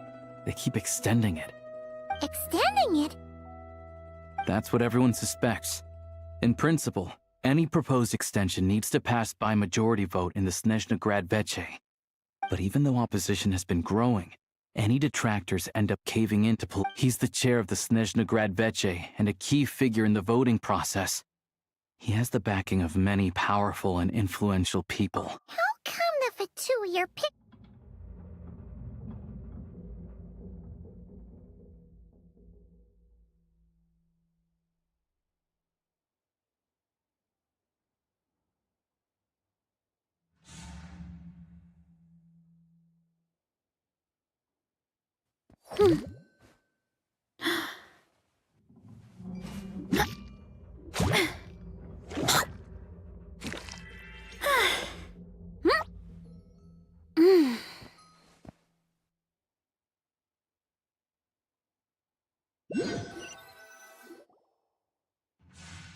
they keep extending it. Extending it? That's what everyone suspects. In principle, any proposed extension needs to pass by majority vote in the Snezhna Grad Veche. But even though opposition has been growing, any detractors end up caving into He's the chair of the Snezhna Grad Veche and a key figure in the voting process. He has the backing of many powerful and influential people. How come the Fatui are picked?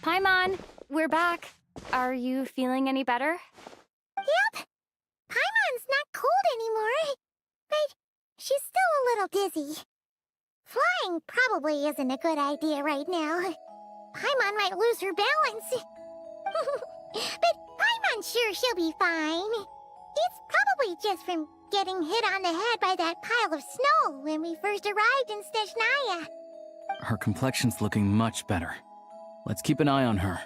Paimon, we're back. Are you feeling any better? Yep. Paimon's not cold anymore. But she's still a little dizzy. Flying probably isn't a good idea right now. Paimon might lose her balance. But Paimon sure she'll be fine. It's probably just from getting hit on the head by that pile of snow when we first arrived in Snezhnaya. Her complexion's looking much better. Let's keep an eye on her.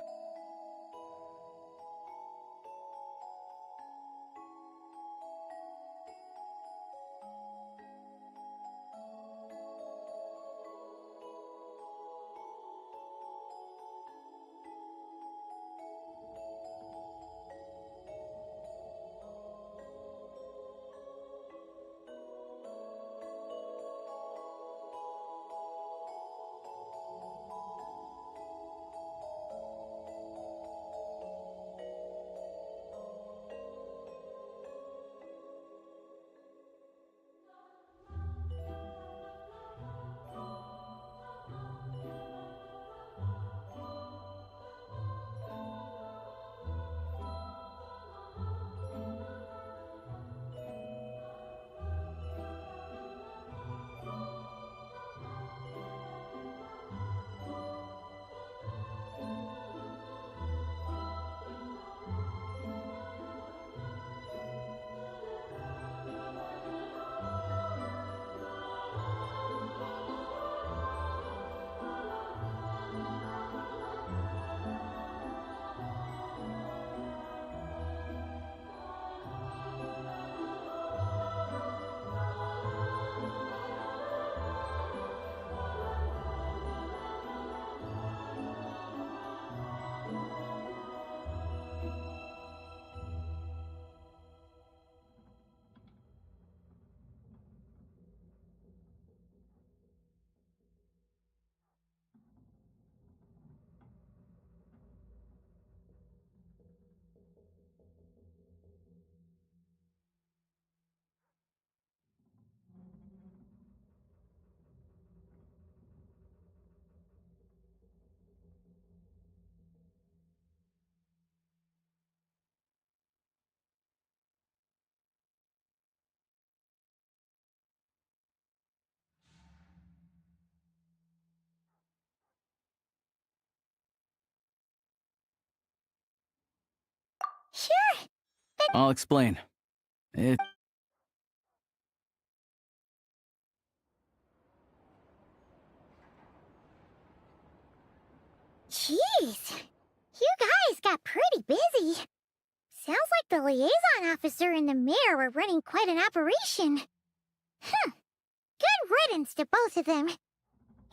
Sure. I'll explain. Jeez. You guys got pretty busy. Sounds like the liaison officer and the mayor were running quite an operation. Good riddance to both of them.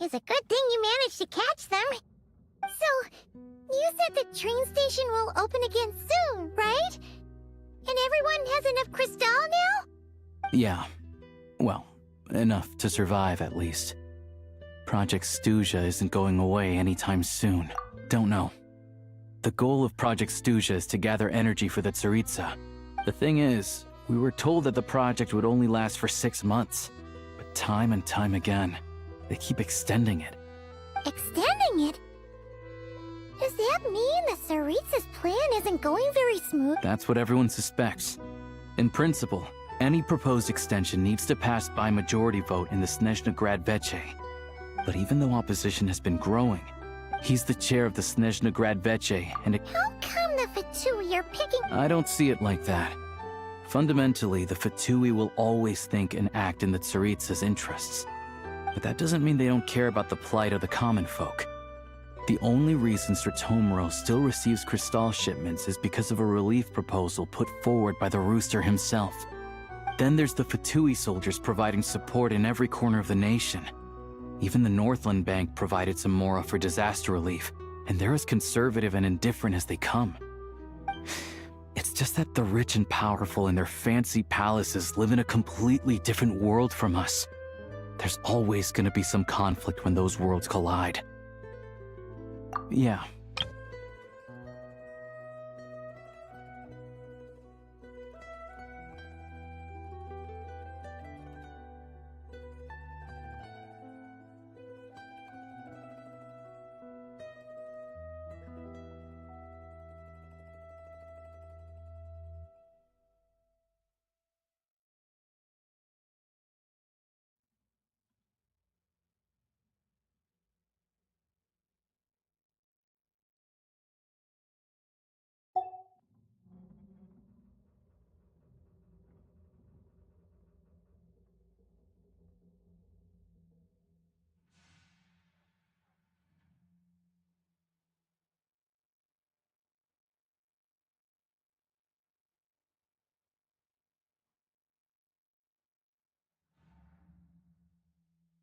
It's a good thing you managed to catch them. So, you said the train station will open again soon, right? And everyone has enough crystal now? Yeah. Well, enough to survive at least. Project Stuja isn't going away anytime soon. Don't know. The goal of Project Stuja is to gather energy for the Tsaritsa. The thing is, we were told that the project would only last for 6 months. But time and time again, they keep extending it. Extending it? Does that mean the Tsaritsa's plan isn't going very smooth? That's what everyone suspects. In principle, any proposed extension needs to pass by majority vote in the Snezhna Grad Veche. But even though opposition has been growing, he's the chair of the Snezhna Grad Veche, and How come the Fatui are picking— I don't see it like that. Fundamentally, the Fatui will always think and act in the Tsaritsa's interests. But that doesn't mean they don't care about the plight of the common folk. The only reason Sratomiro still receives Crystal shipments is because of a relief proposal put forward by the Rooster himself. Then there's the Fatui soldiers providing support in every corner of the nation. Even the Northland Bank provided some mora for disaster relief, and they're as conservative and indifferent as they come. It's just that the rich and powerful in their fancy palaces live in a completely different world from us. There's always gonna be some conflict when those worlds collide. Yeah.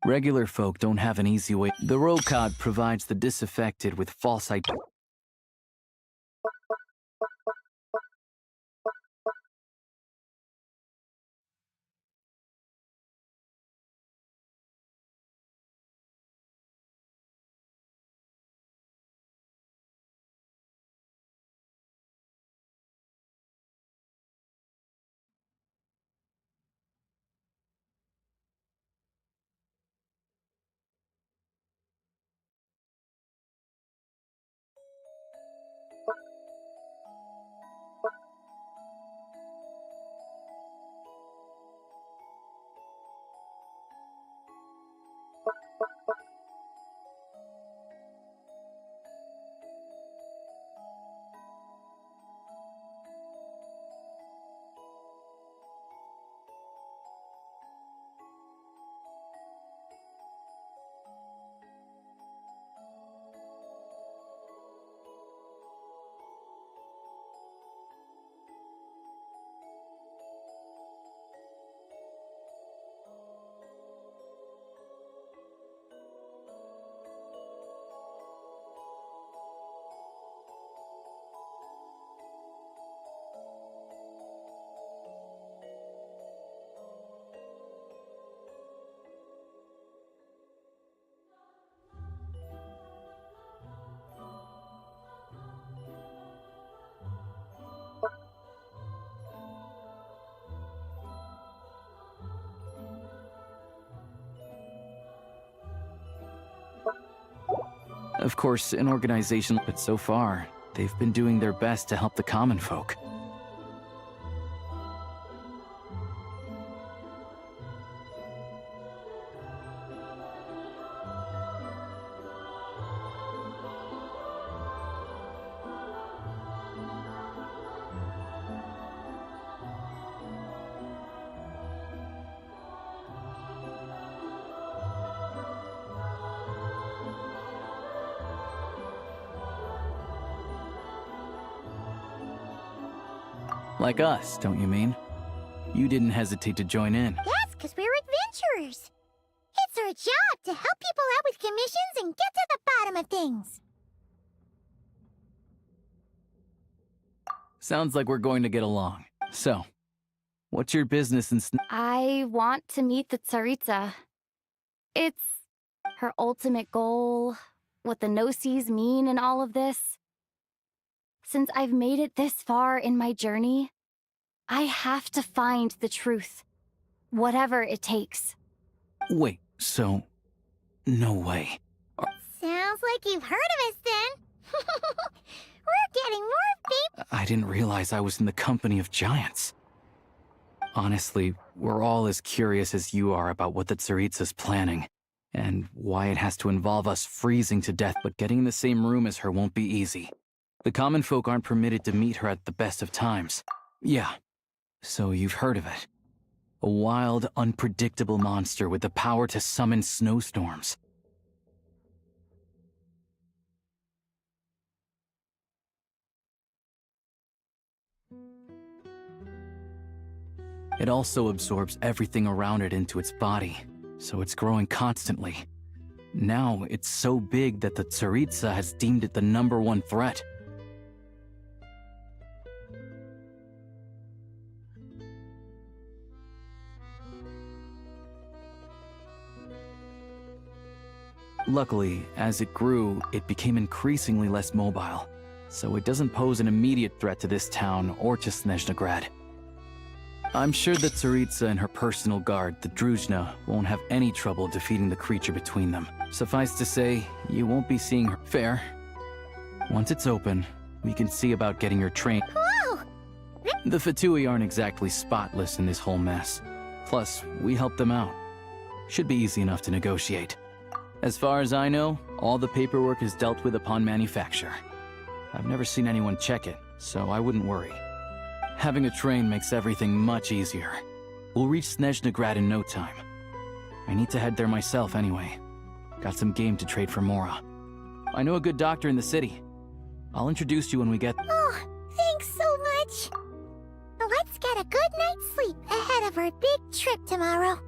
Regular folk don't have an easy way. The Rokad provides the disaffected with false identity. Of course, an organization, but so far, they've been doing their best to help the common folk. Like us, don't you mean? You didn't hesitate to join in. That's because we're adventurers. It's our job to help people out with commissions and get to the bottom of things. Sounds like we're going to get along. So, what's your business in I want to meet the Tsaritsa. It's her ultimate goal, what the Gnosis mean in all of this. Since I've made it this far in my journey, I have to find the truth, whatever it takes. Wait, so... no way. Sounds like you've heard of us then. We're getting more I didn't realize I was in the company of giants. Honestly, we're all as curious as you are about what the Tsaritsa's planning, and why it has to involve us freezing to death, but getting in the same room as her won't be easy. The common folk aren't permitted to meet her at the best of times. Yeah, so you've heard of it. A wild, unpredictable monster with the power to summon snowstorms. It also absorbs everything around it into its body, so it's growing constantly. Now, it's so big that the Tsaritsa has deemed it the #1 threat. Luckily, as it grew, it became increasingly less mobile, so it doesn't pose an immediate threat to this town or to Snezhnegrad. I'm sure that Tsaritsa and her personal guard, the Druzhna, won't have any trouble defeating the creature between them. Suffice to say, you won't be seeing her. Fair. Once it's open, we can see about getting your train. Whoa! The Fatui aren't exactly spotless in this whole mess. Plus, we helped them out. Should be easy enough to negotiate. As far as I know, all the paperwork is dealt with upon manufacture. I've never seen anyone check it, so I wouldn't worry. Having a train makes everything much easier. We'll reach Snezhnegrad in no time. I need to head there myself anyway. Got some game to trade for Mora. I know a good doctor in the city. I'll introduce you when we get... Oh, thanks so much. Let's get a good night's sleep ahead of our big trip tomorrow.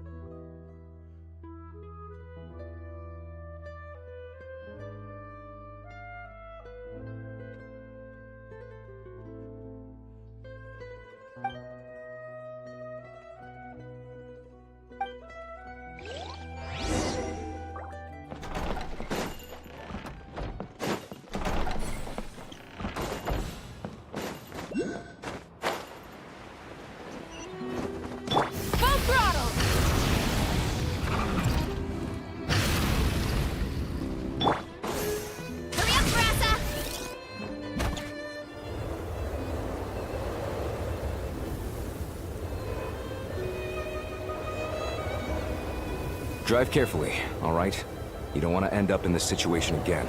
Drive carefully, all right? You don't want to end up in this situation again.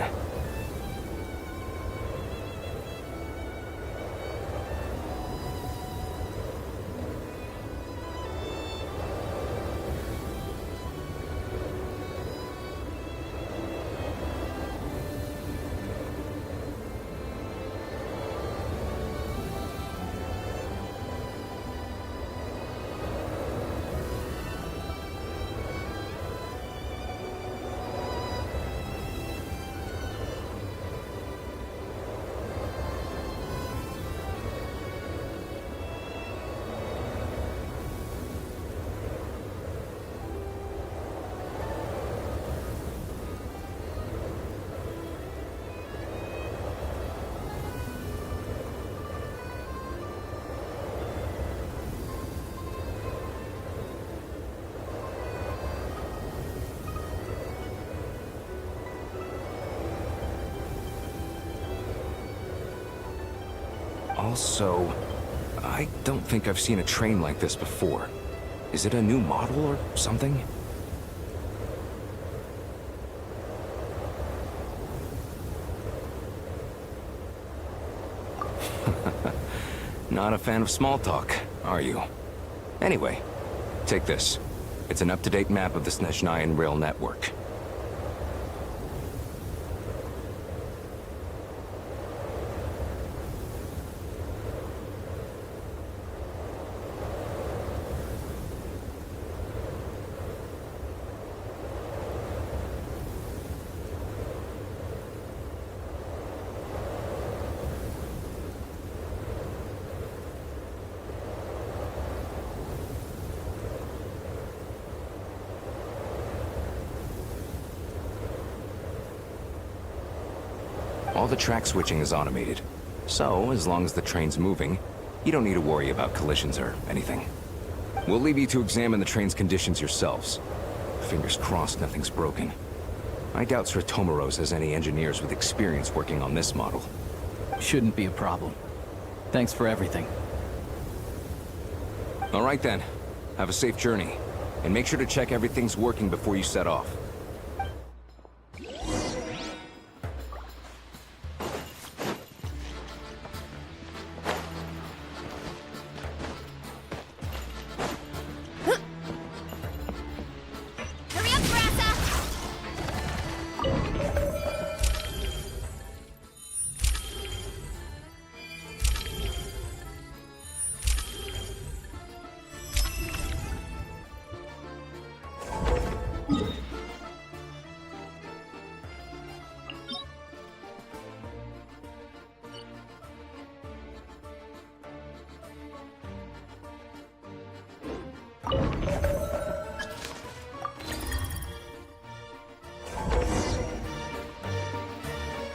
Also, I don't think I've seen a train like this before. Is it a new model or something? Not a fan of small talk, are you? Anyway, take this. It's an up-to-date map of the Snezhnayan rail network. All the track switching is automated. So, as long as the train's moving, you don't need to worry about collisions or anything. We'll leave you to examine the train's conditions yourselves. Fingers crossed nothing's broken. I doubt Sir Tomoros has any engineers with experience working on this model. Shouldn't be a problem. Thanks for everything. All right then. Have a safe journey. And make sure to check everything's working before you set off. Hurry up, Brassa!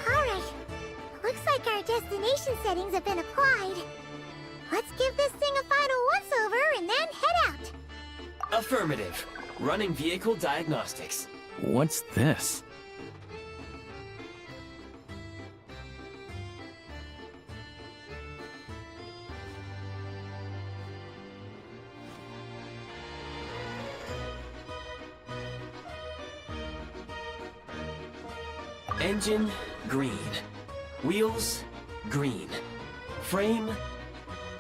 Alright. Looks like our destination settings have been applied. Let's give this thing a final once-over and then head out. Affirmative. Running vehicle diagnostics. What's this? Engine, green. Wheels, green. Frame,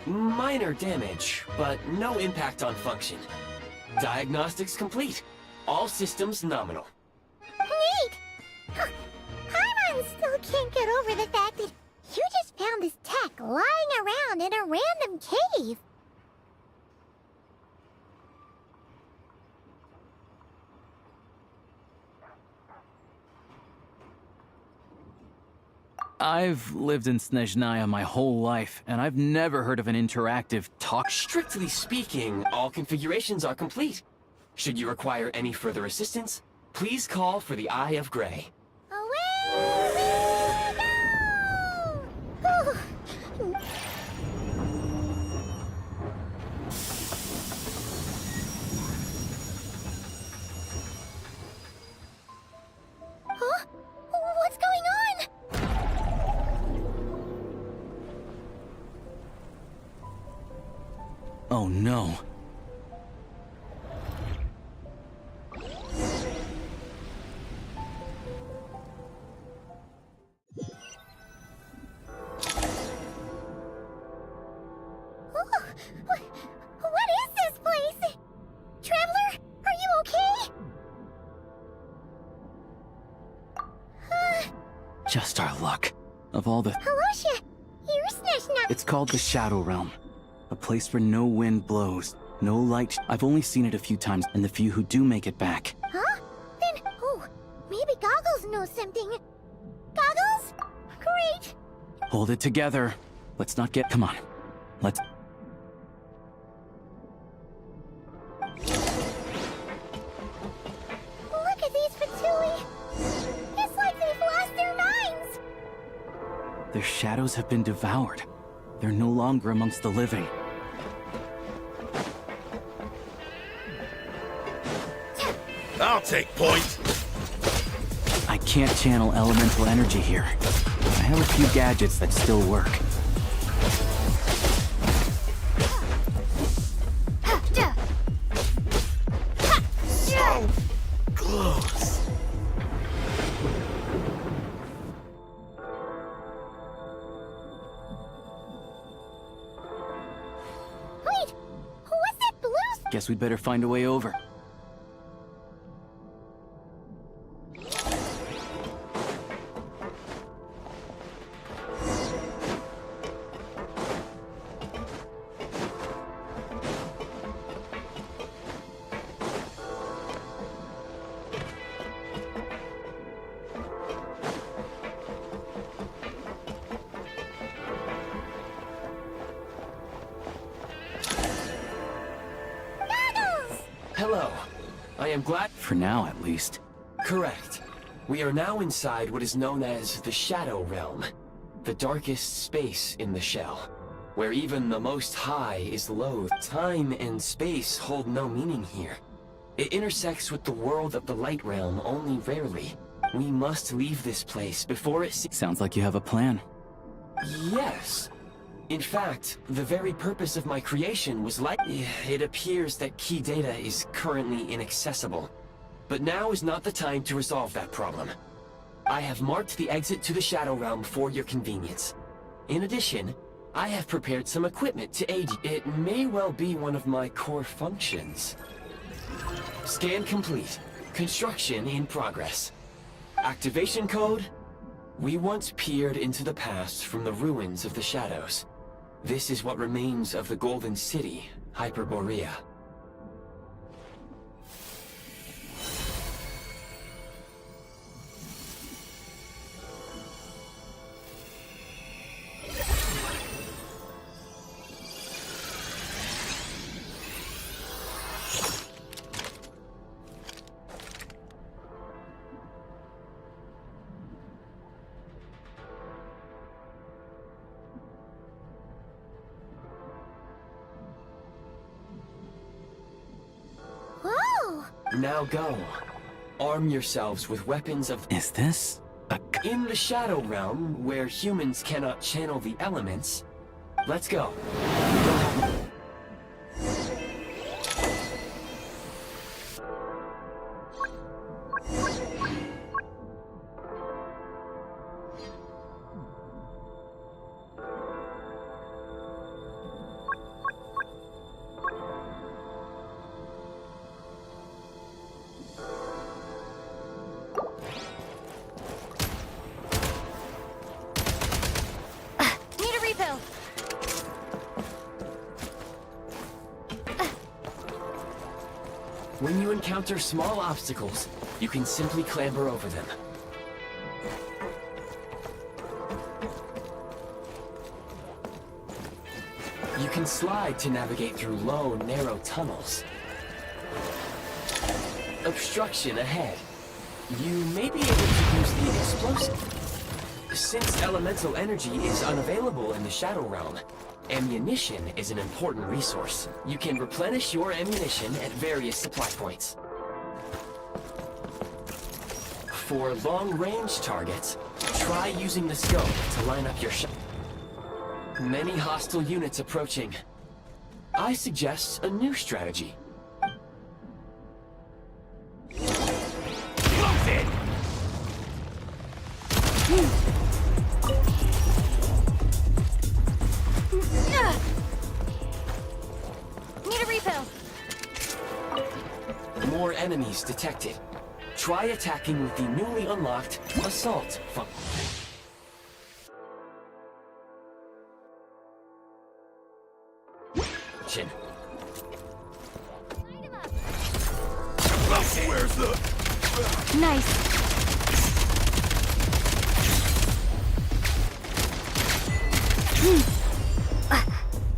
minor damage, but no impact on function. Diagnostics complete. All systems nominal. Neat! Huh. Paimon still can't get over the fact that you just found this tech lying around in a random cave. I've lived in Snezhnaya my whole life, and I've never heard of an interactive talk. Strictly speaking, all configurations are complete. Should you require any further assistance, please call for the Eye of Grey. Away we go! Huh? What's going on? Oh no. What is this place? Traveler, are you okay? Just our luck. Of all the... Halosha, you're Snezhnaya. It's called the Shadow Realm. A place where no wind blows, no light. I've only seen it a few times, and the few who do make it back. Huh? Then, maybe Goggles knows something. Goggles? Great. Hold it together. Let's not get... Come on. Let's... Look at these Fatui. It's like they've lost their minds. Their shadows have been devoured. They're no longer amongst the living. I'll take point. I can't channel elemental energy here. I have a few gadgets that still work. So close. Wait, what's that blue? Guess we'd better find a way over. Hello. I am glad... For now, at least. Correct. We are now inside what is known as the Shadow Realm, the darkest space in the shell, where even the Most High is loathed. Time and space hold no meaning here. It intersects with the world of the Light Realm only rarely. We must leave this place before it Sounds like you have a plan. Yes. In fact, the very purpose of my creation was like... It appears that key data is currently inaccessible. But now is not the time to resolve that problem. I have marked the exit to the Shadow Realm for your convenience. In addition, I have prepared some equipment to aid you. It may well be one of my core functions. Scan complete. Construction in progress. Activation code? We once peered into the past from the ruins of the Shadows. This is what remains of the Golden City, Hyperborea. Now go. Arm yourselves with weapons of... Is this a... In the Shadow Realm, where humans cannot channel the elements, let's go. When you encounter small obstacles, you can simply clamber over them. You can slide to navigate through low, narrow tunnels. Obstruction ahead. You may be able to use the explosive. Since elemental energy is unavailable in the Shadow Realm, ammunition is an important resource. You can replenish your ammunition at various supply points. For long-range targets, try using the scope to line up your shot. Many hostile units approaching. I suggest a new strategy. Close it! Need a refill. More enemies detected. Try attacking with the newly unlocked Assault function. Where's the... Nice.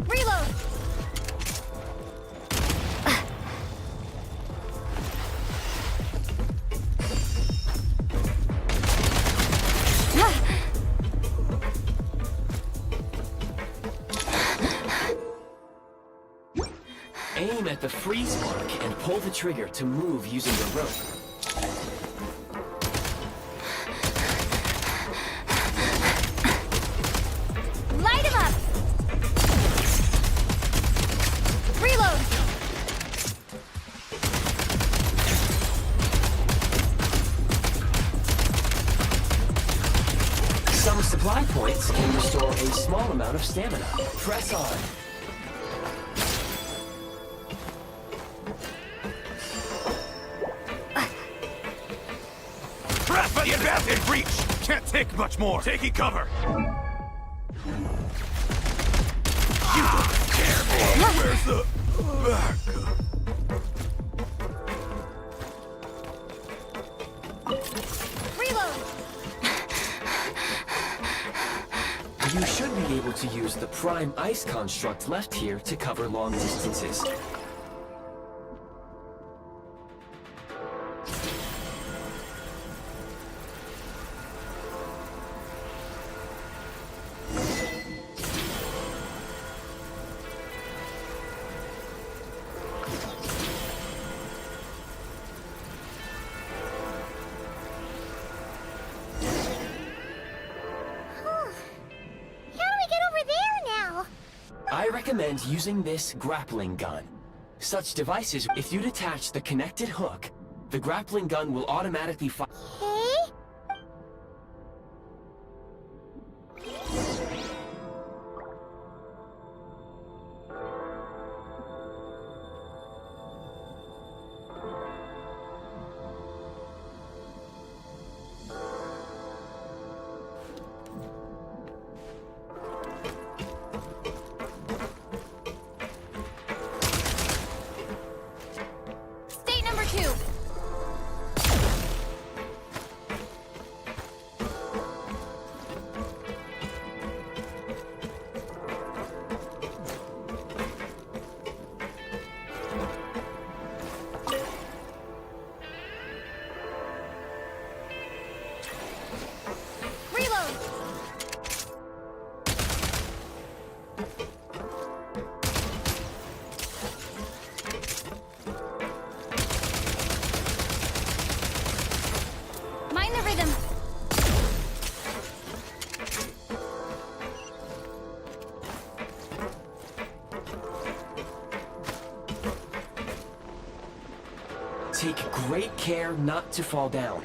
Reload. Aim at the freeze mark and pull the trigger to move using the rope. Light him up. Reload. Some supply points can restore a small amount of stamina. Press on. The advantage reach! Can't take much more! Taking cover! You don't scare me! Where's the... Reload. You should be able to use the Prime Ice construct left here to cover long distances. recommend using this grappling gun. Such devices, if you detach the connected hook, the grappling gun will automatically fire. Hey? State number 2. Reload! Mind the rhythm. Take great care not to fall down.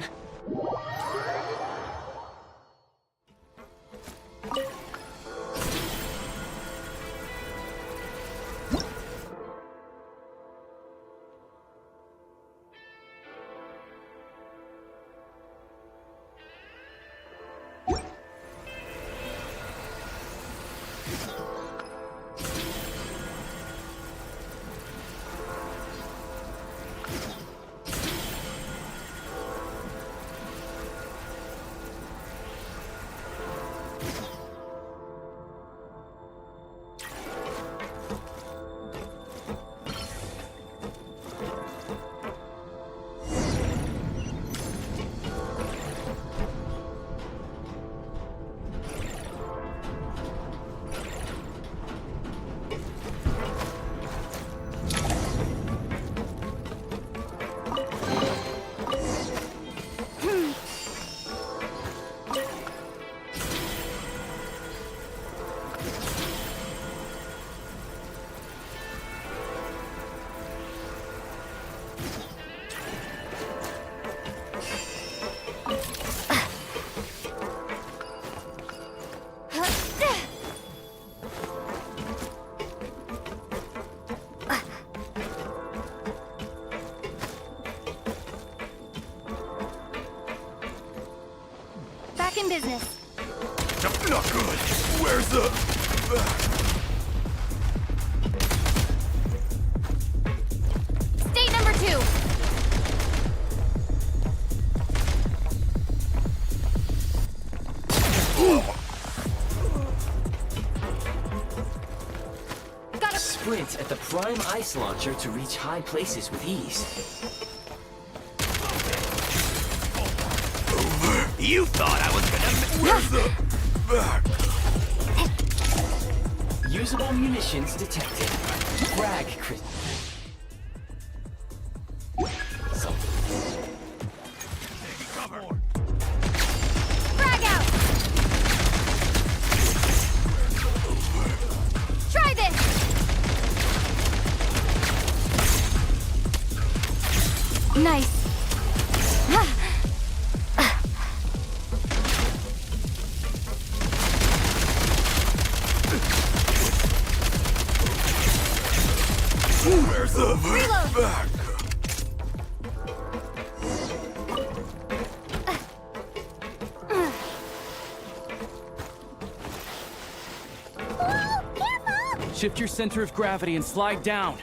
Back in business. Not good. Where's the... State number 2. Gotta Sprint at the Prime Ice Launcher to reach high places with ease. You thought I was gonna... Where's the... Usable munitions detected. Frag, Chris. frag out. Try this. Nice. Where's the... Reload. Back. Whoa, careful! Shift your center of gravity and slide down.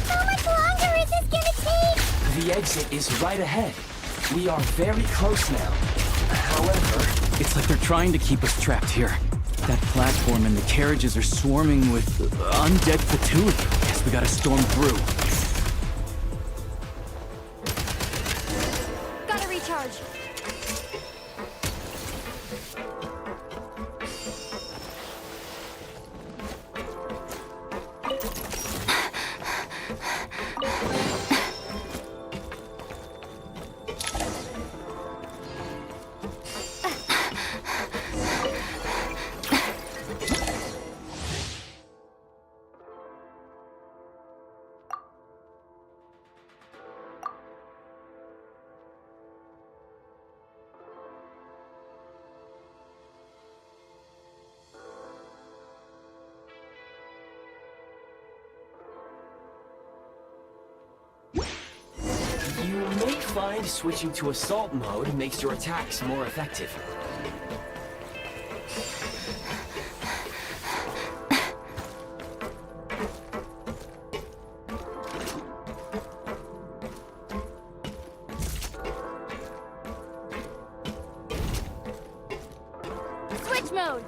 How much longer is this gonna take? The exit is right ahead. We are very close now. However, It's like they're trying to keep us trapped here. That platform and the carriages are swarming with undead Cthulhu. Guess we gotta storm through. find switching to assault mode makes your attacks more effective. Switch mode!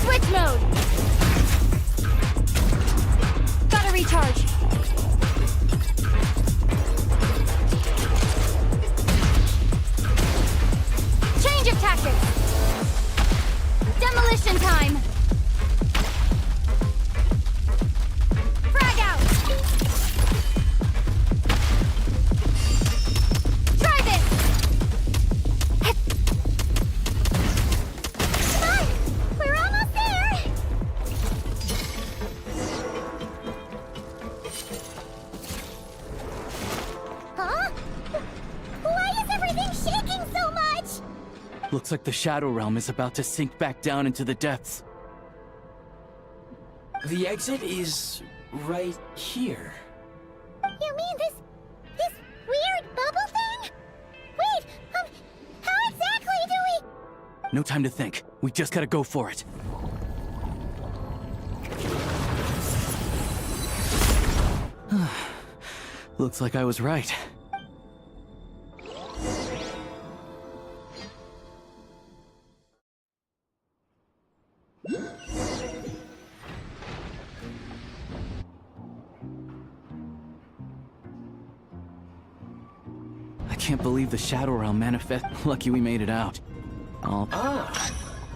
Switch mode! Gotta recharge. Change of tactics! Demolition time! Frag out! Try this! Come on! We're almost there! Huh? Why is everything shaking so much? Looks like the Shadow Realm is about to sink back down into the depths. The exit is right here. You mean this weird bubble thing? Wait, how exactly do we... No time to think. We just gotta go for it. Looks like I was right. I can't believe the Shadow Realm manifest. Lucky we made it out.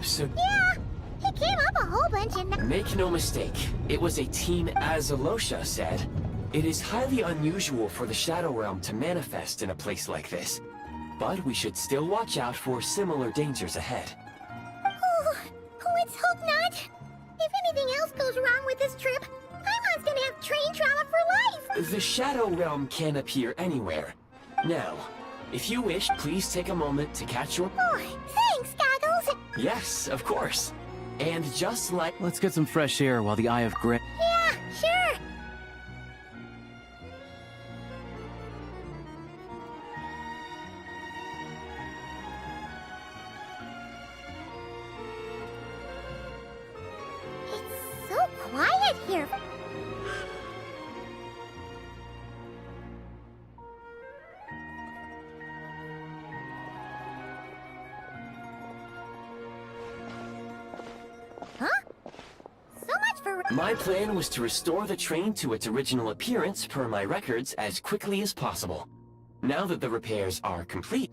So Yeah, he came up a whole bunch and... make no mistake, it was a team, as Alosha said. It is highly unusual for the Shadow Realm to manifest in a place like this. But we should still watch out for similar dangers ahead. Oh, let's hope not. If anything else goes wrong with this trip, Paimon's gonna have train trauma for life! The Shadow Realm can appear anywhere. Now, if you wish, please take a moment to catch your... Oh, thanks, Goggles! Yes, of course. And just like... Let's get some fresh air while the Eye of Gray... Yeah, sure! It's so quiet here. Huh? So much for... My plan was to restore the train to its original appearance per my records as quickly as possible. Now that the repairs are complete,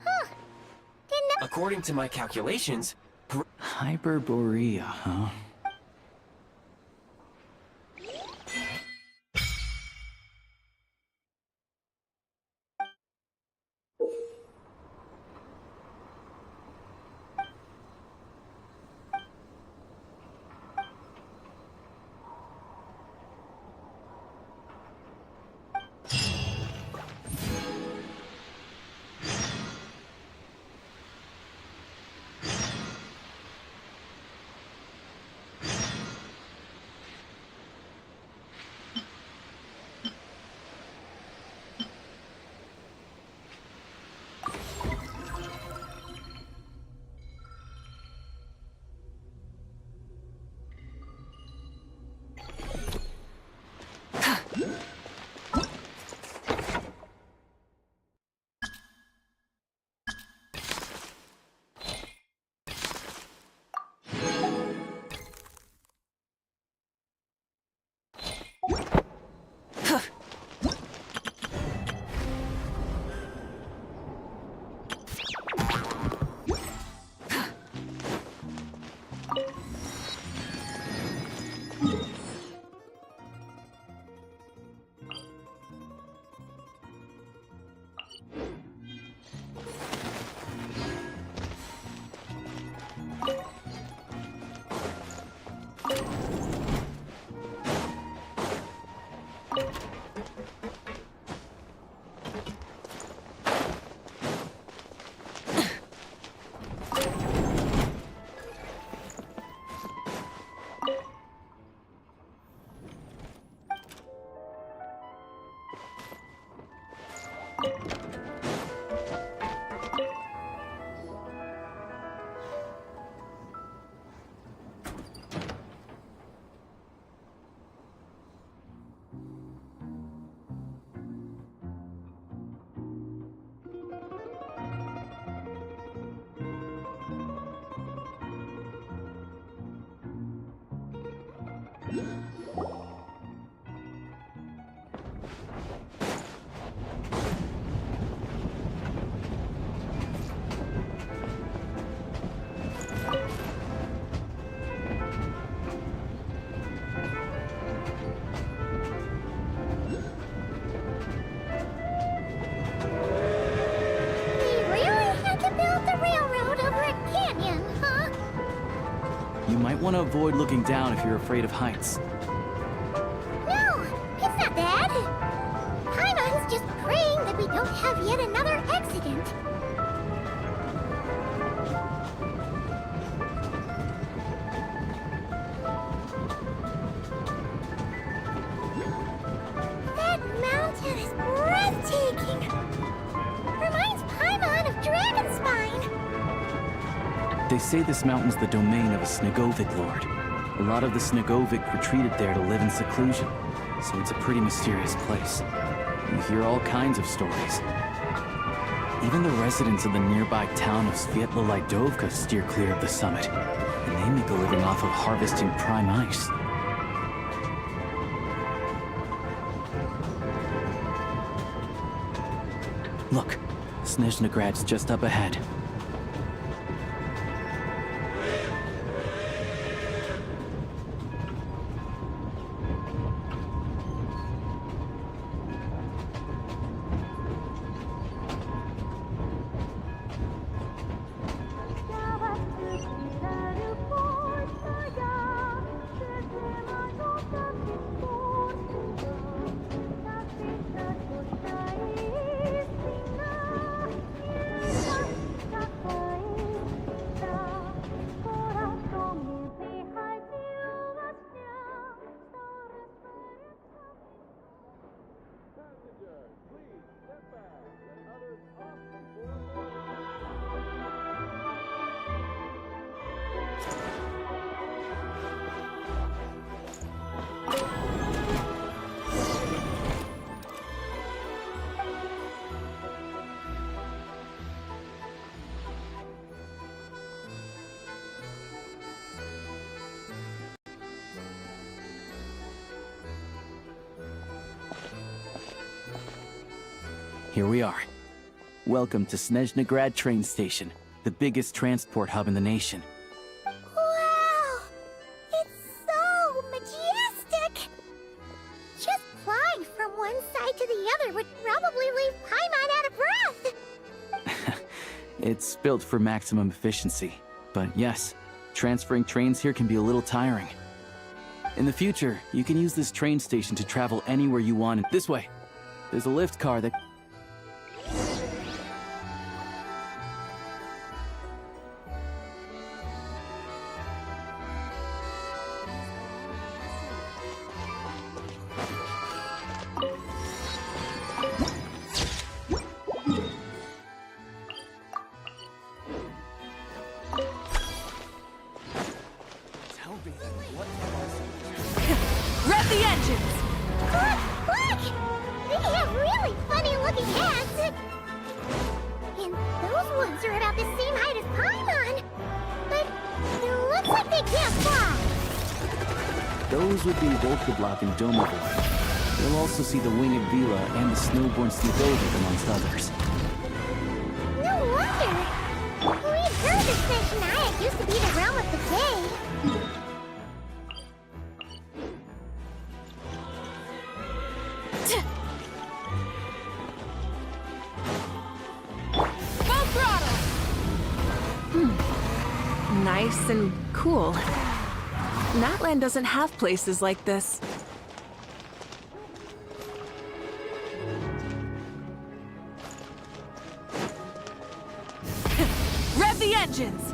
according to my calculations, Hyperborea, huh? You might want to avoid looking down if you're afraid of heights. No, it's not that. Paimon's just praying that we don't have yet another accident. That mountain is breathtaking. Reminds Paimon of Dragonspine. They say this mountain's the domain of a Snegovik lord. A lot of the Snegovik retreated there to live in seclusion, so it's a pretty mysterious place. You hear all kinds of stories. Even the residents of the nearby town of Svietla Lidovka steer clear of the summit, and they make a living off of harvesting prime ice. Look, Snezhnograd's just up ahead. Here we are. Welcome to Snezhnograd train station, the biggest transport hub in the nation. Wow! It's so majestic! Just flying from one side to the other would probably leave Paimon out of breath! It's built for maximum efficiency, but yes, transferring trains here can be a little tiring. In the future, you can use this train station to travel anywhere you want. This way! There's a lift car that... Rev the engines! Look! They have really funny-looking heads! And those ones are about the same height as Paimon! But it looks like they can't fly! Those would be Volkoblock and Domovor. You'll also see the Winged Vila and the Snowborn Snegovik, amongst others. No wonder! We'd heard that Snezhnaya used to be the realm of decay. Full throttle! Nice and cool. Natlan doesn't have places like this. Rev the engines!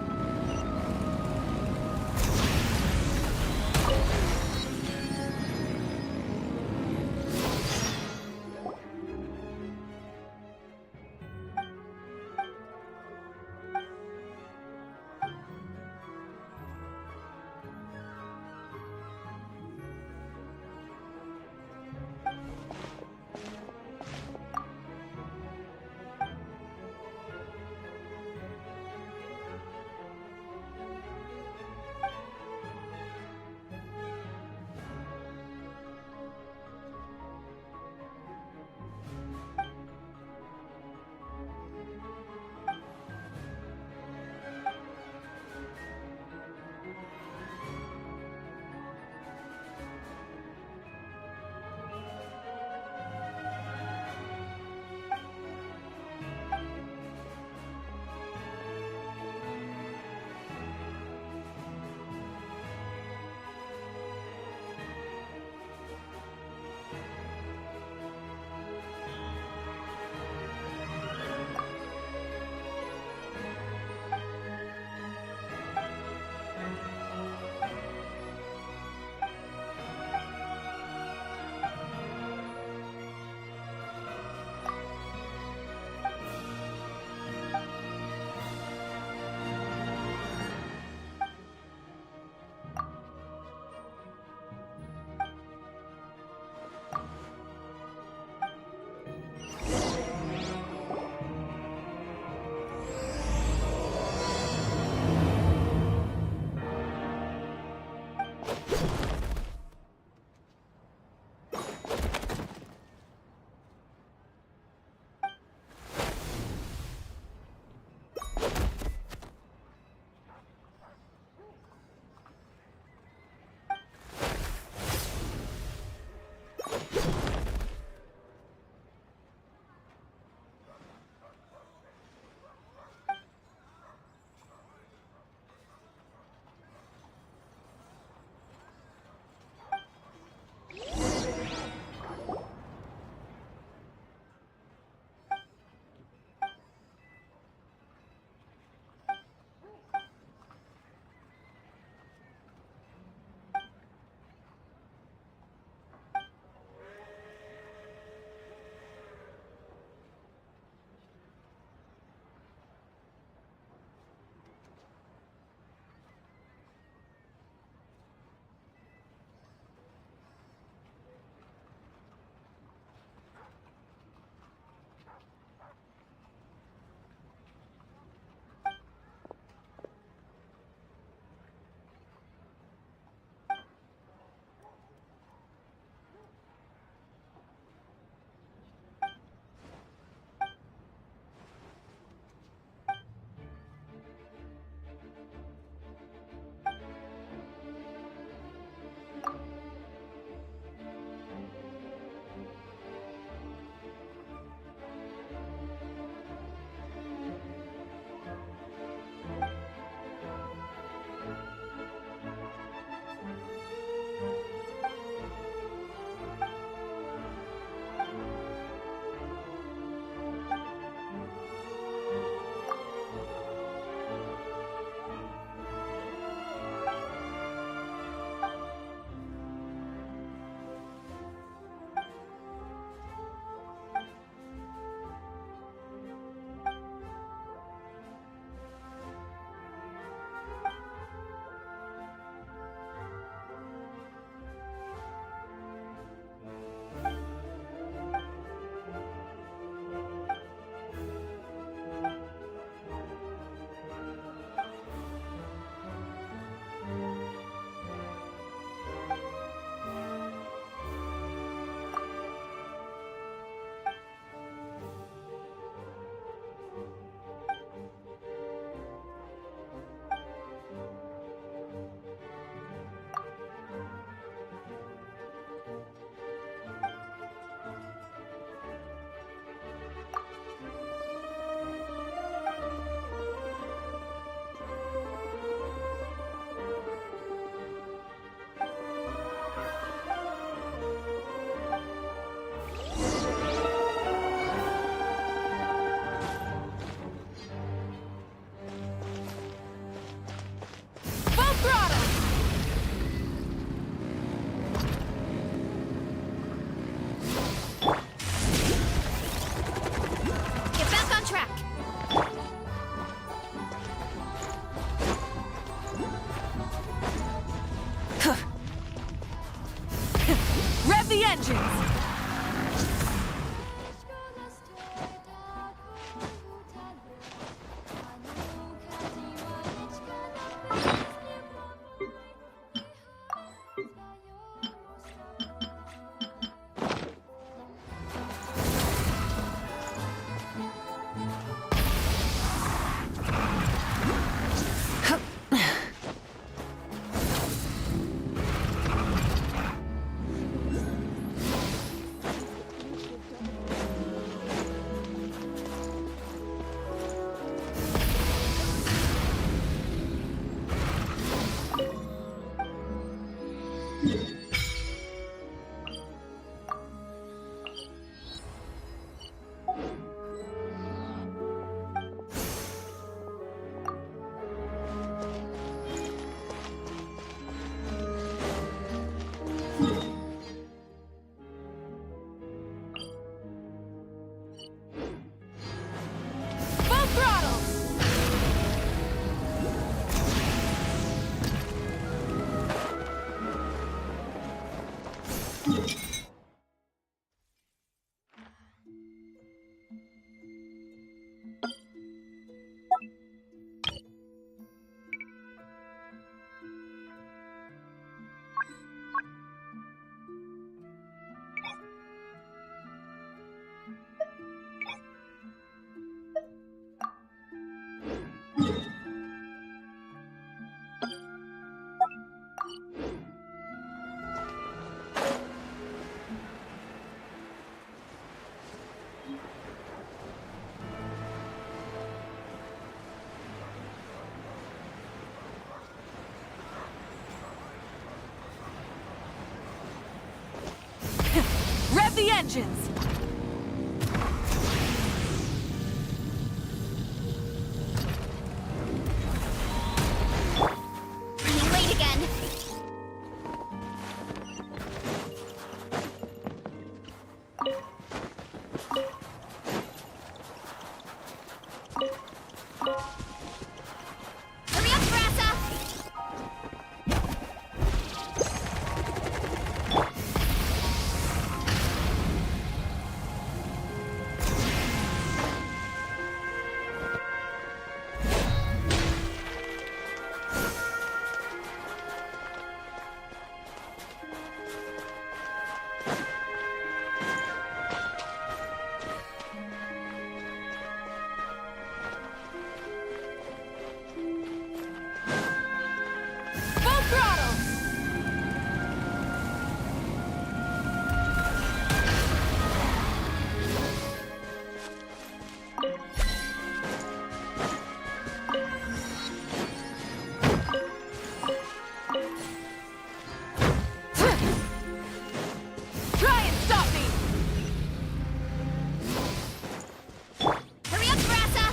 the engines! Running late again. Hurry up, Grassa! Full throttle! Try and stop me! Hurry up, Grassa!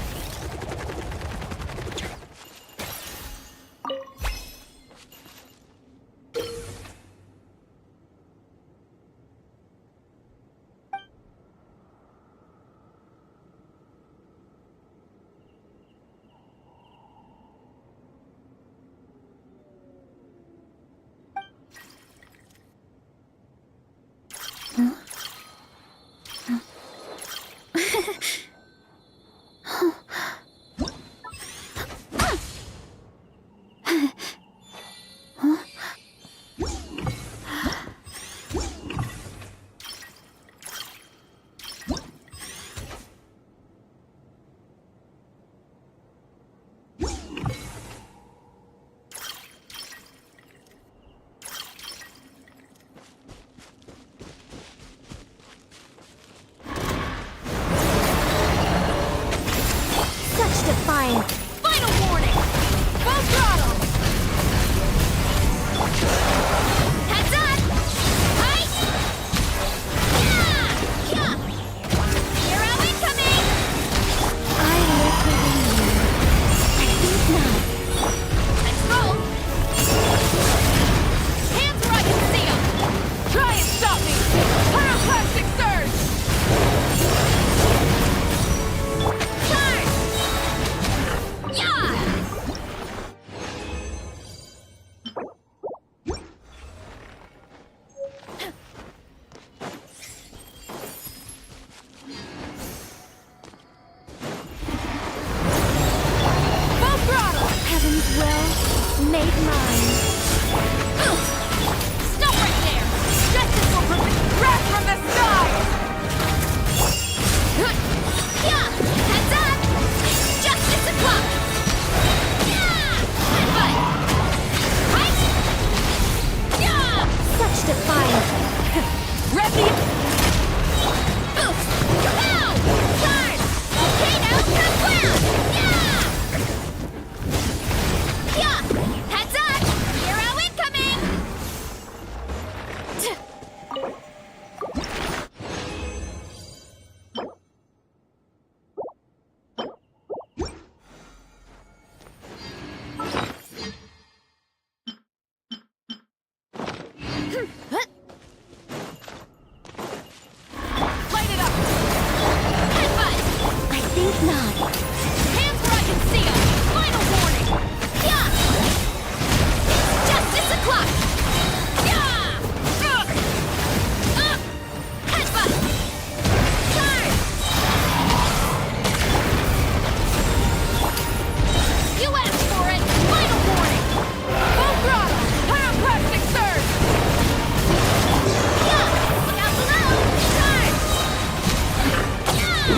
Such defiance! Final warning! Full throttle! Heads up! Height! Yeah! Yeah! Hero incoming! I live within you. I think not. Let's roll! Hands where I can see 'em! Try and stop me! Pyroclastic surge! Turn! Yeah! Full throttle! Heaven's will, made mine. Stop right there! Justice will prevent wrath from the skies! Yeah! Heads up! Justice o'clock! Yeah! Headbutt! Height! Yeah! Such defiance! Rev the... Now! Turn! Volcano Kablam! Yeah! Yeah! Heads up! Hero incoming! Light it up! Headbutt! I think not. Hands where I can see 'em! Final warning! Yeah! Justice o'clock! Yeah! Headbutt! Turn! You asked for it! Final warning! Full throttle! Pyroclastic surge! Yeah! Look out below! Turn! Yeah!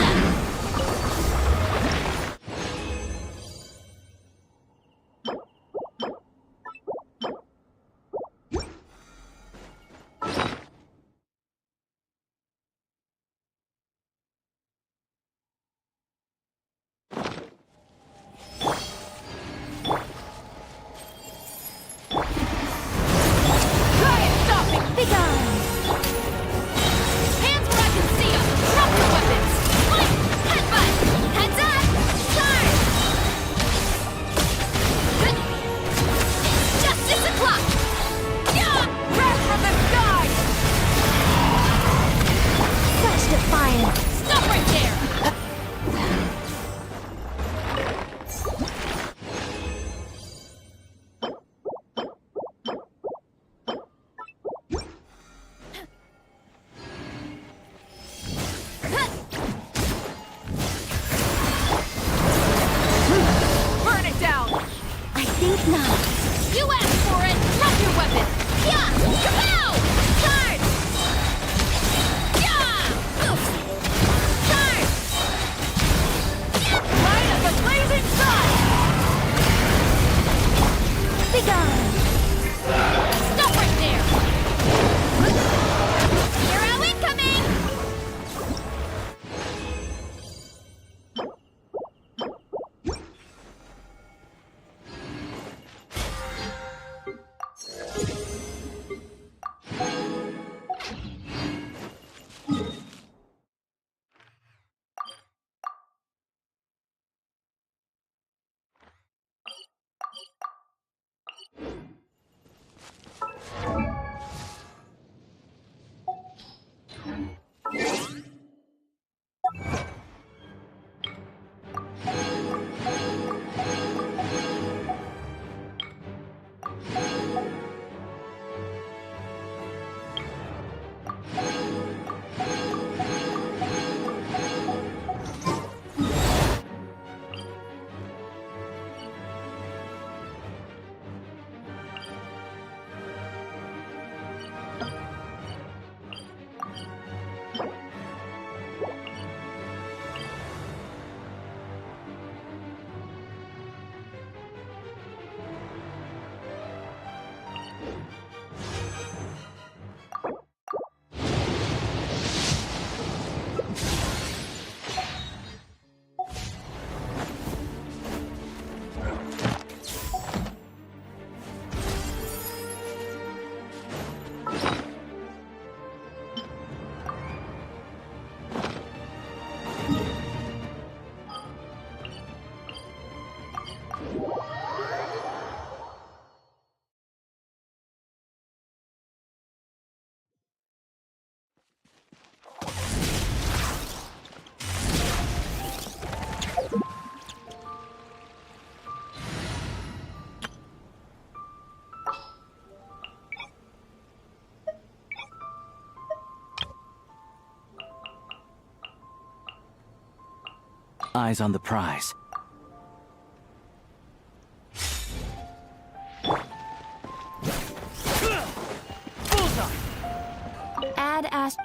Eyes on the prize. Add ast...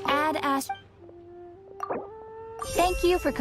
Add ast... Thank you for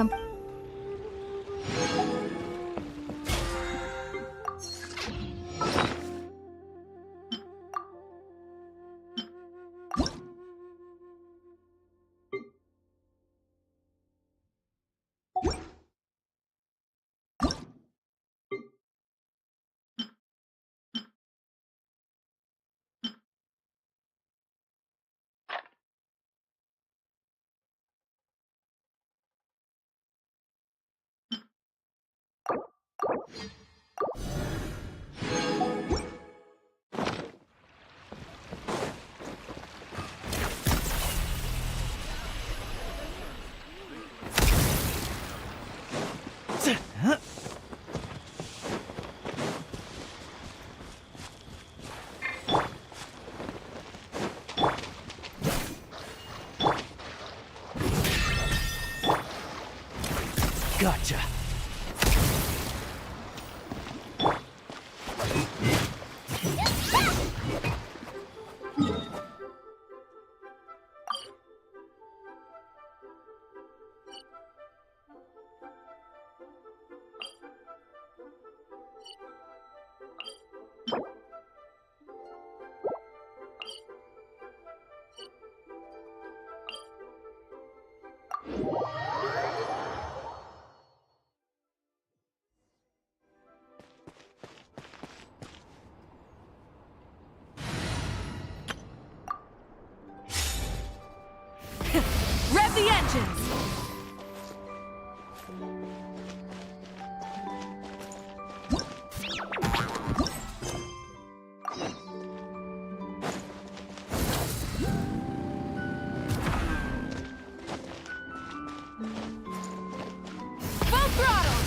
Gotcha. Rev the engines! Full throttle!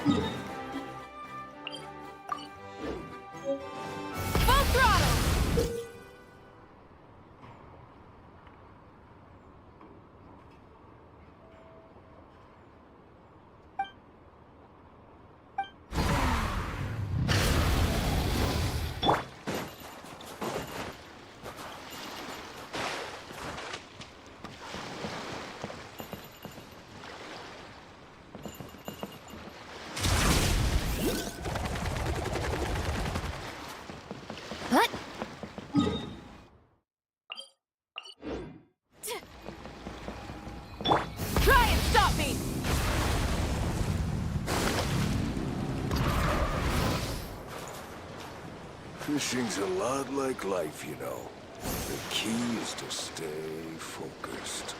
Full throttle! What? Try and stop me! Fishing's a lot like life, you know. The key is to stay focused.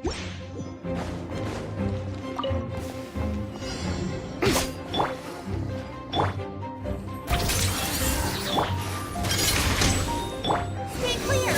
Stay clear!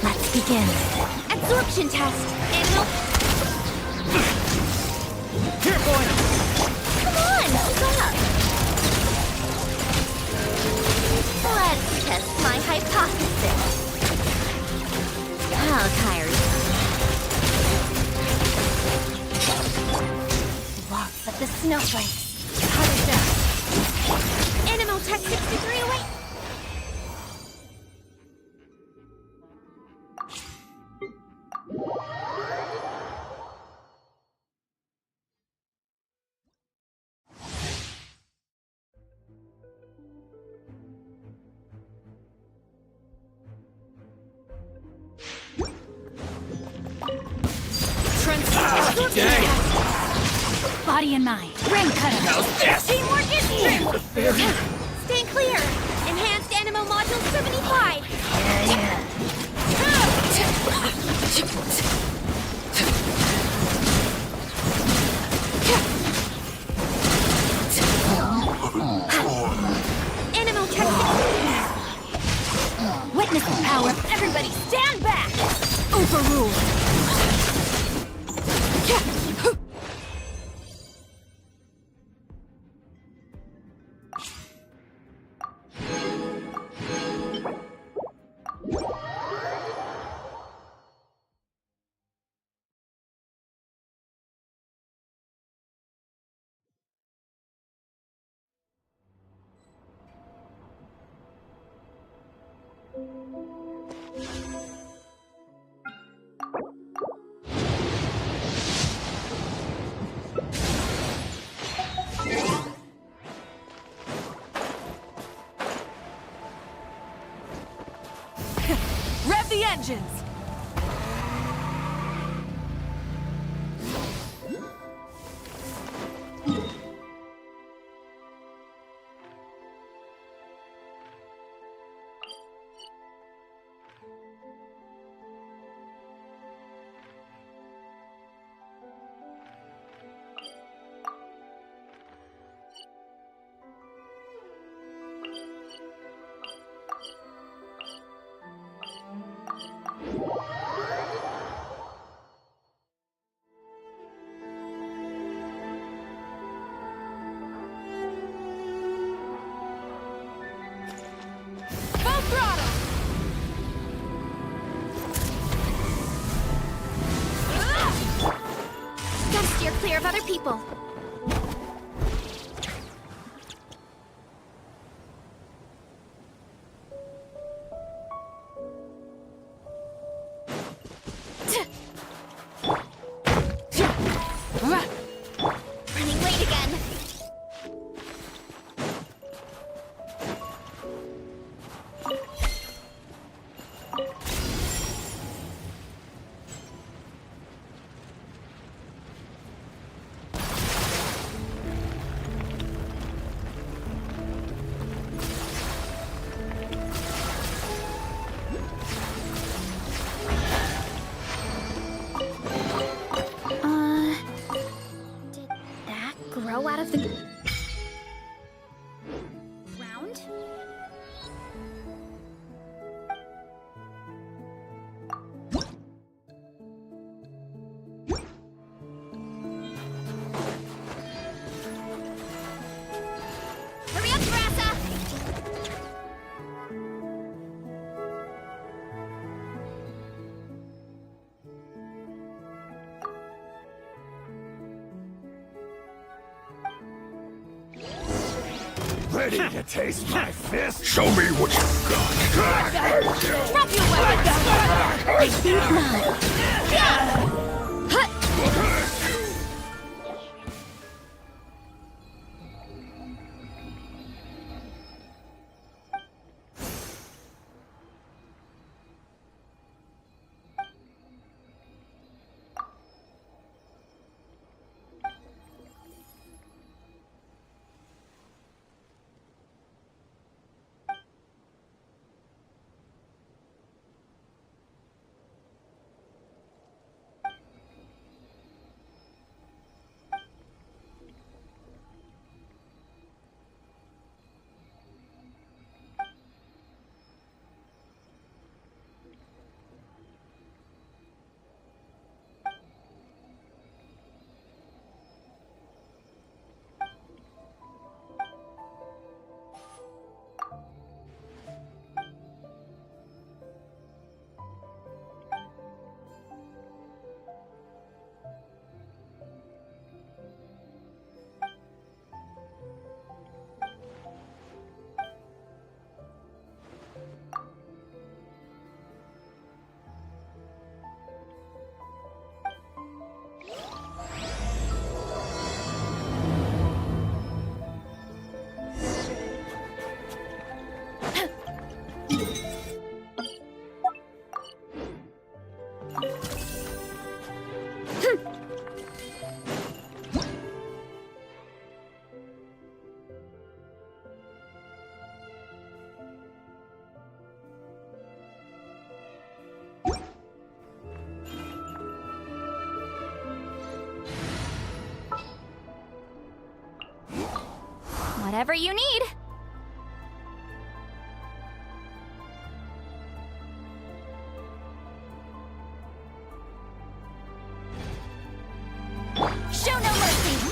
Let's begin. Absorption test. Animal. Here, boy! Come on, keep up. Let's test my hypothesis. How tired. Lots of the snowflakes. How is that? Animal Tech 63 away. Body and mind. Ring cutter. Teamwork is here. Stay clear. Enhanced Animo Module 75. Animo Tech 60. Witness the power. Everybody stand back. Overruled. Rev the engines! Gotta steer clear of other people. Running late again. Ready to taste my fist? Show me what you've got. Drop your Whatever you need. Show no mercy.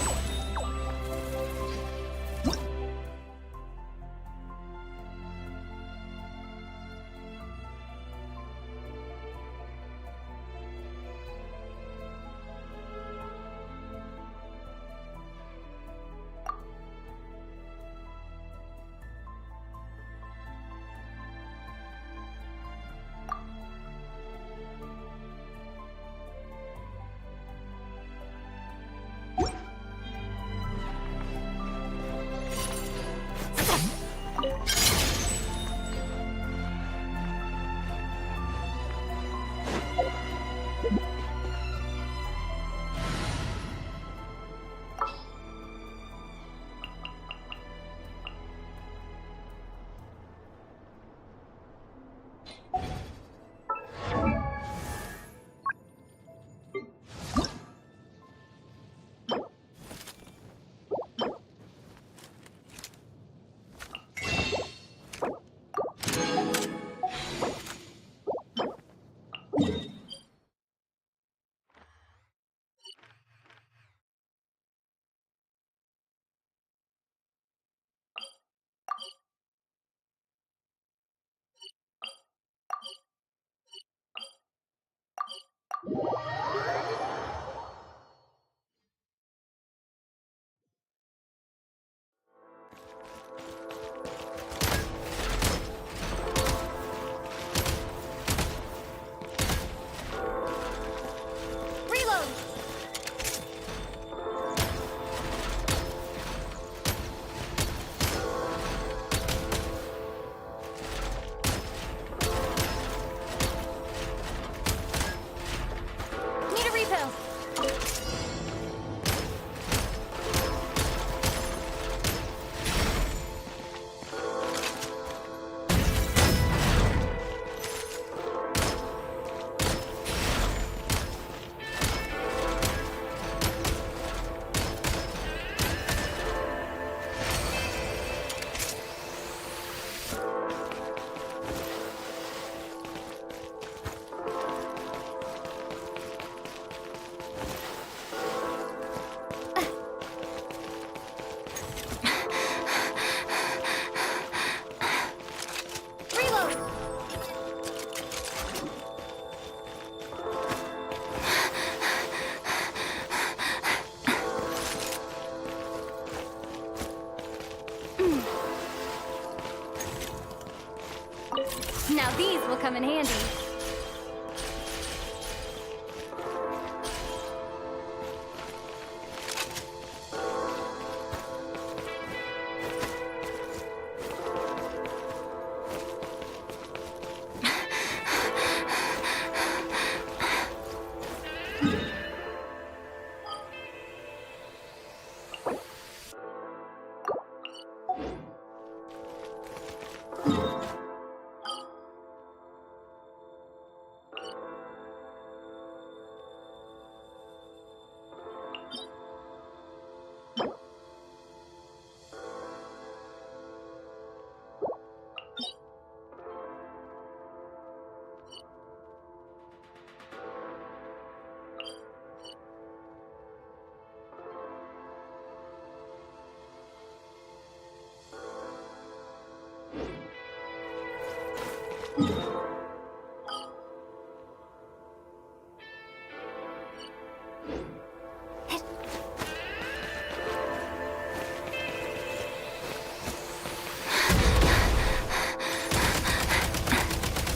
Now these will come in handy.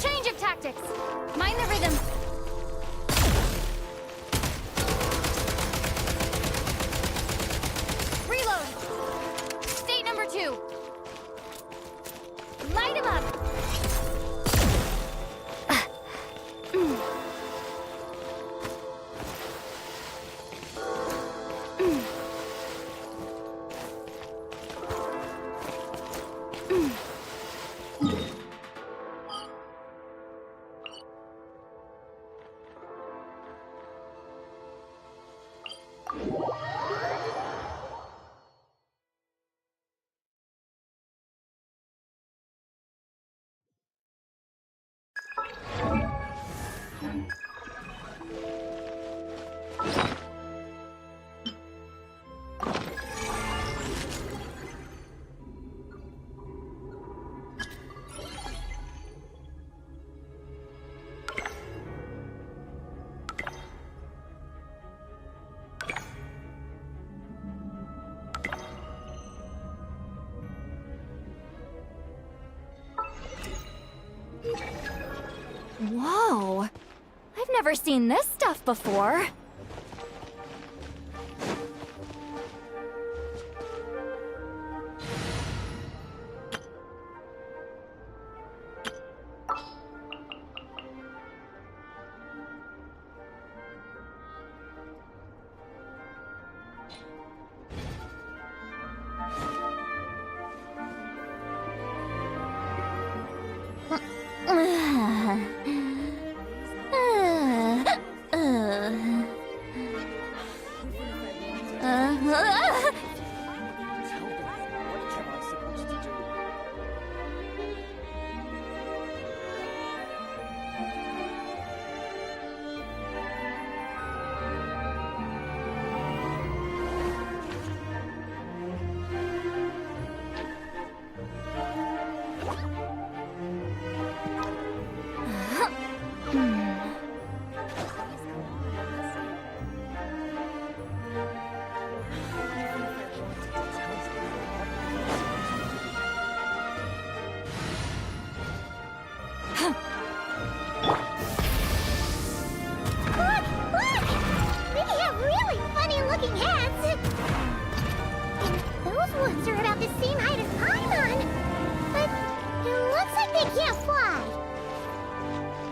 Change of tactics. Mind the rhythm. Reload. State number 2. Light him up. Whoa! I've never seen this stuff before.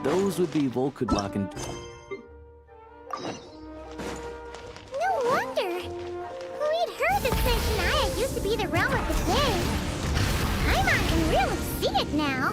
Those would be Volkudlok and... No wonder! We'd heard that Snezhnaya used to be the realm of the dead. Paimon can really see it now.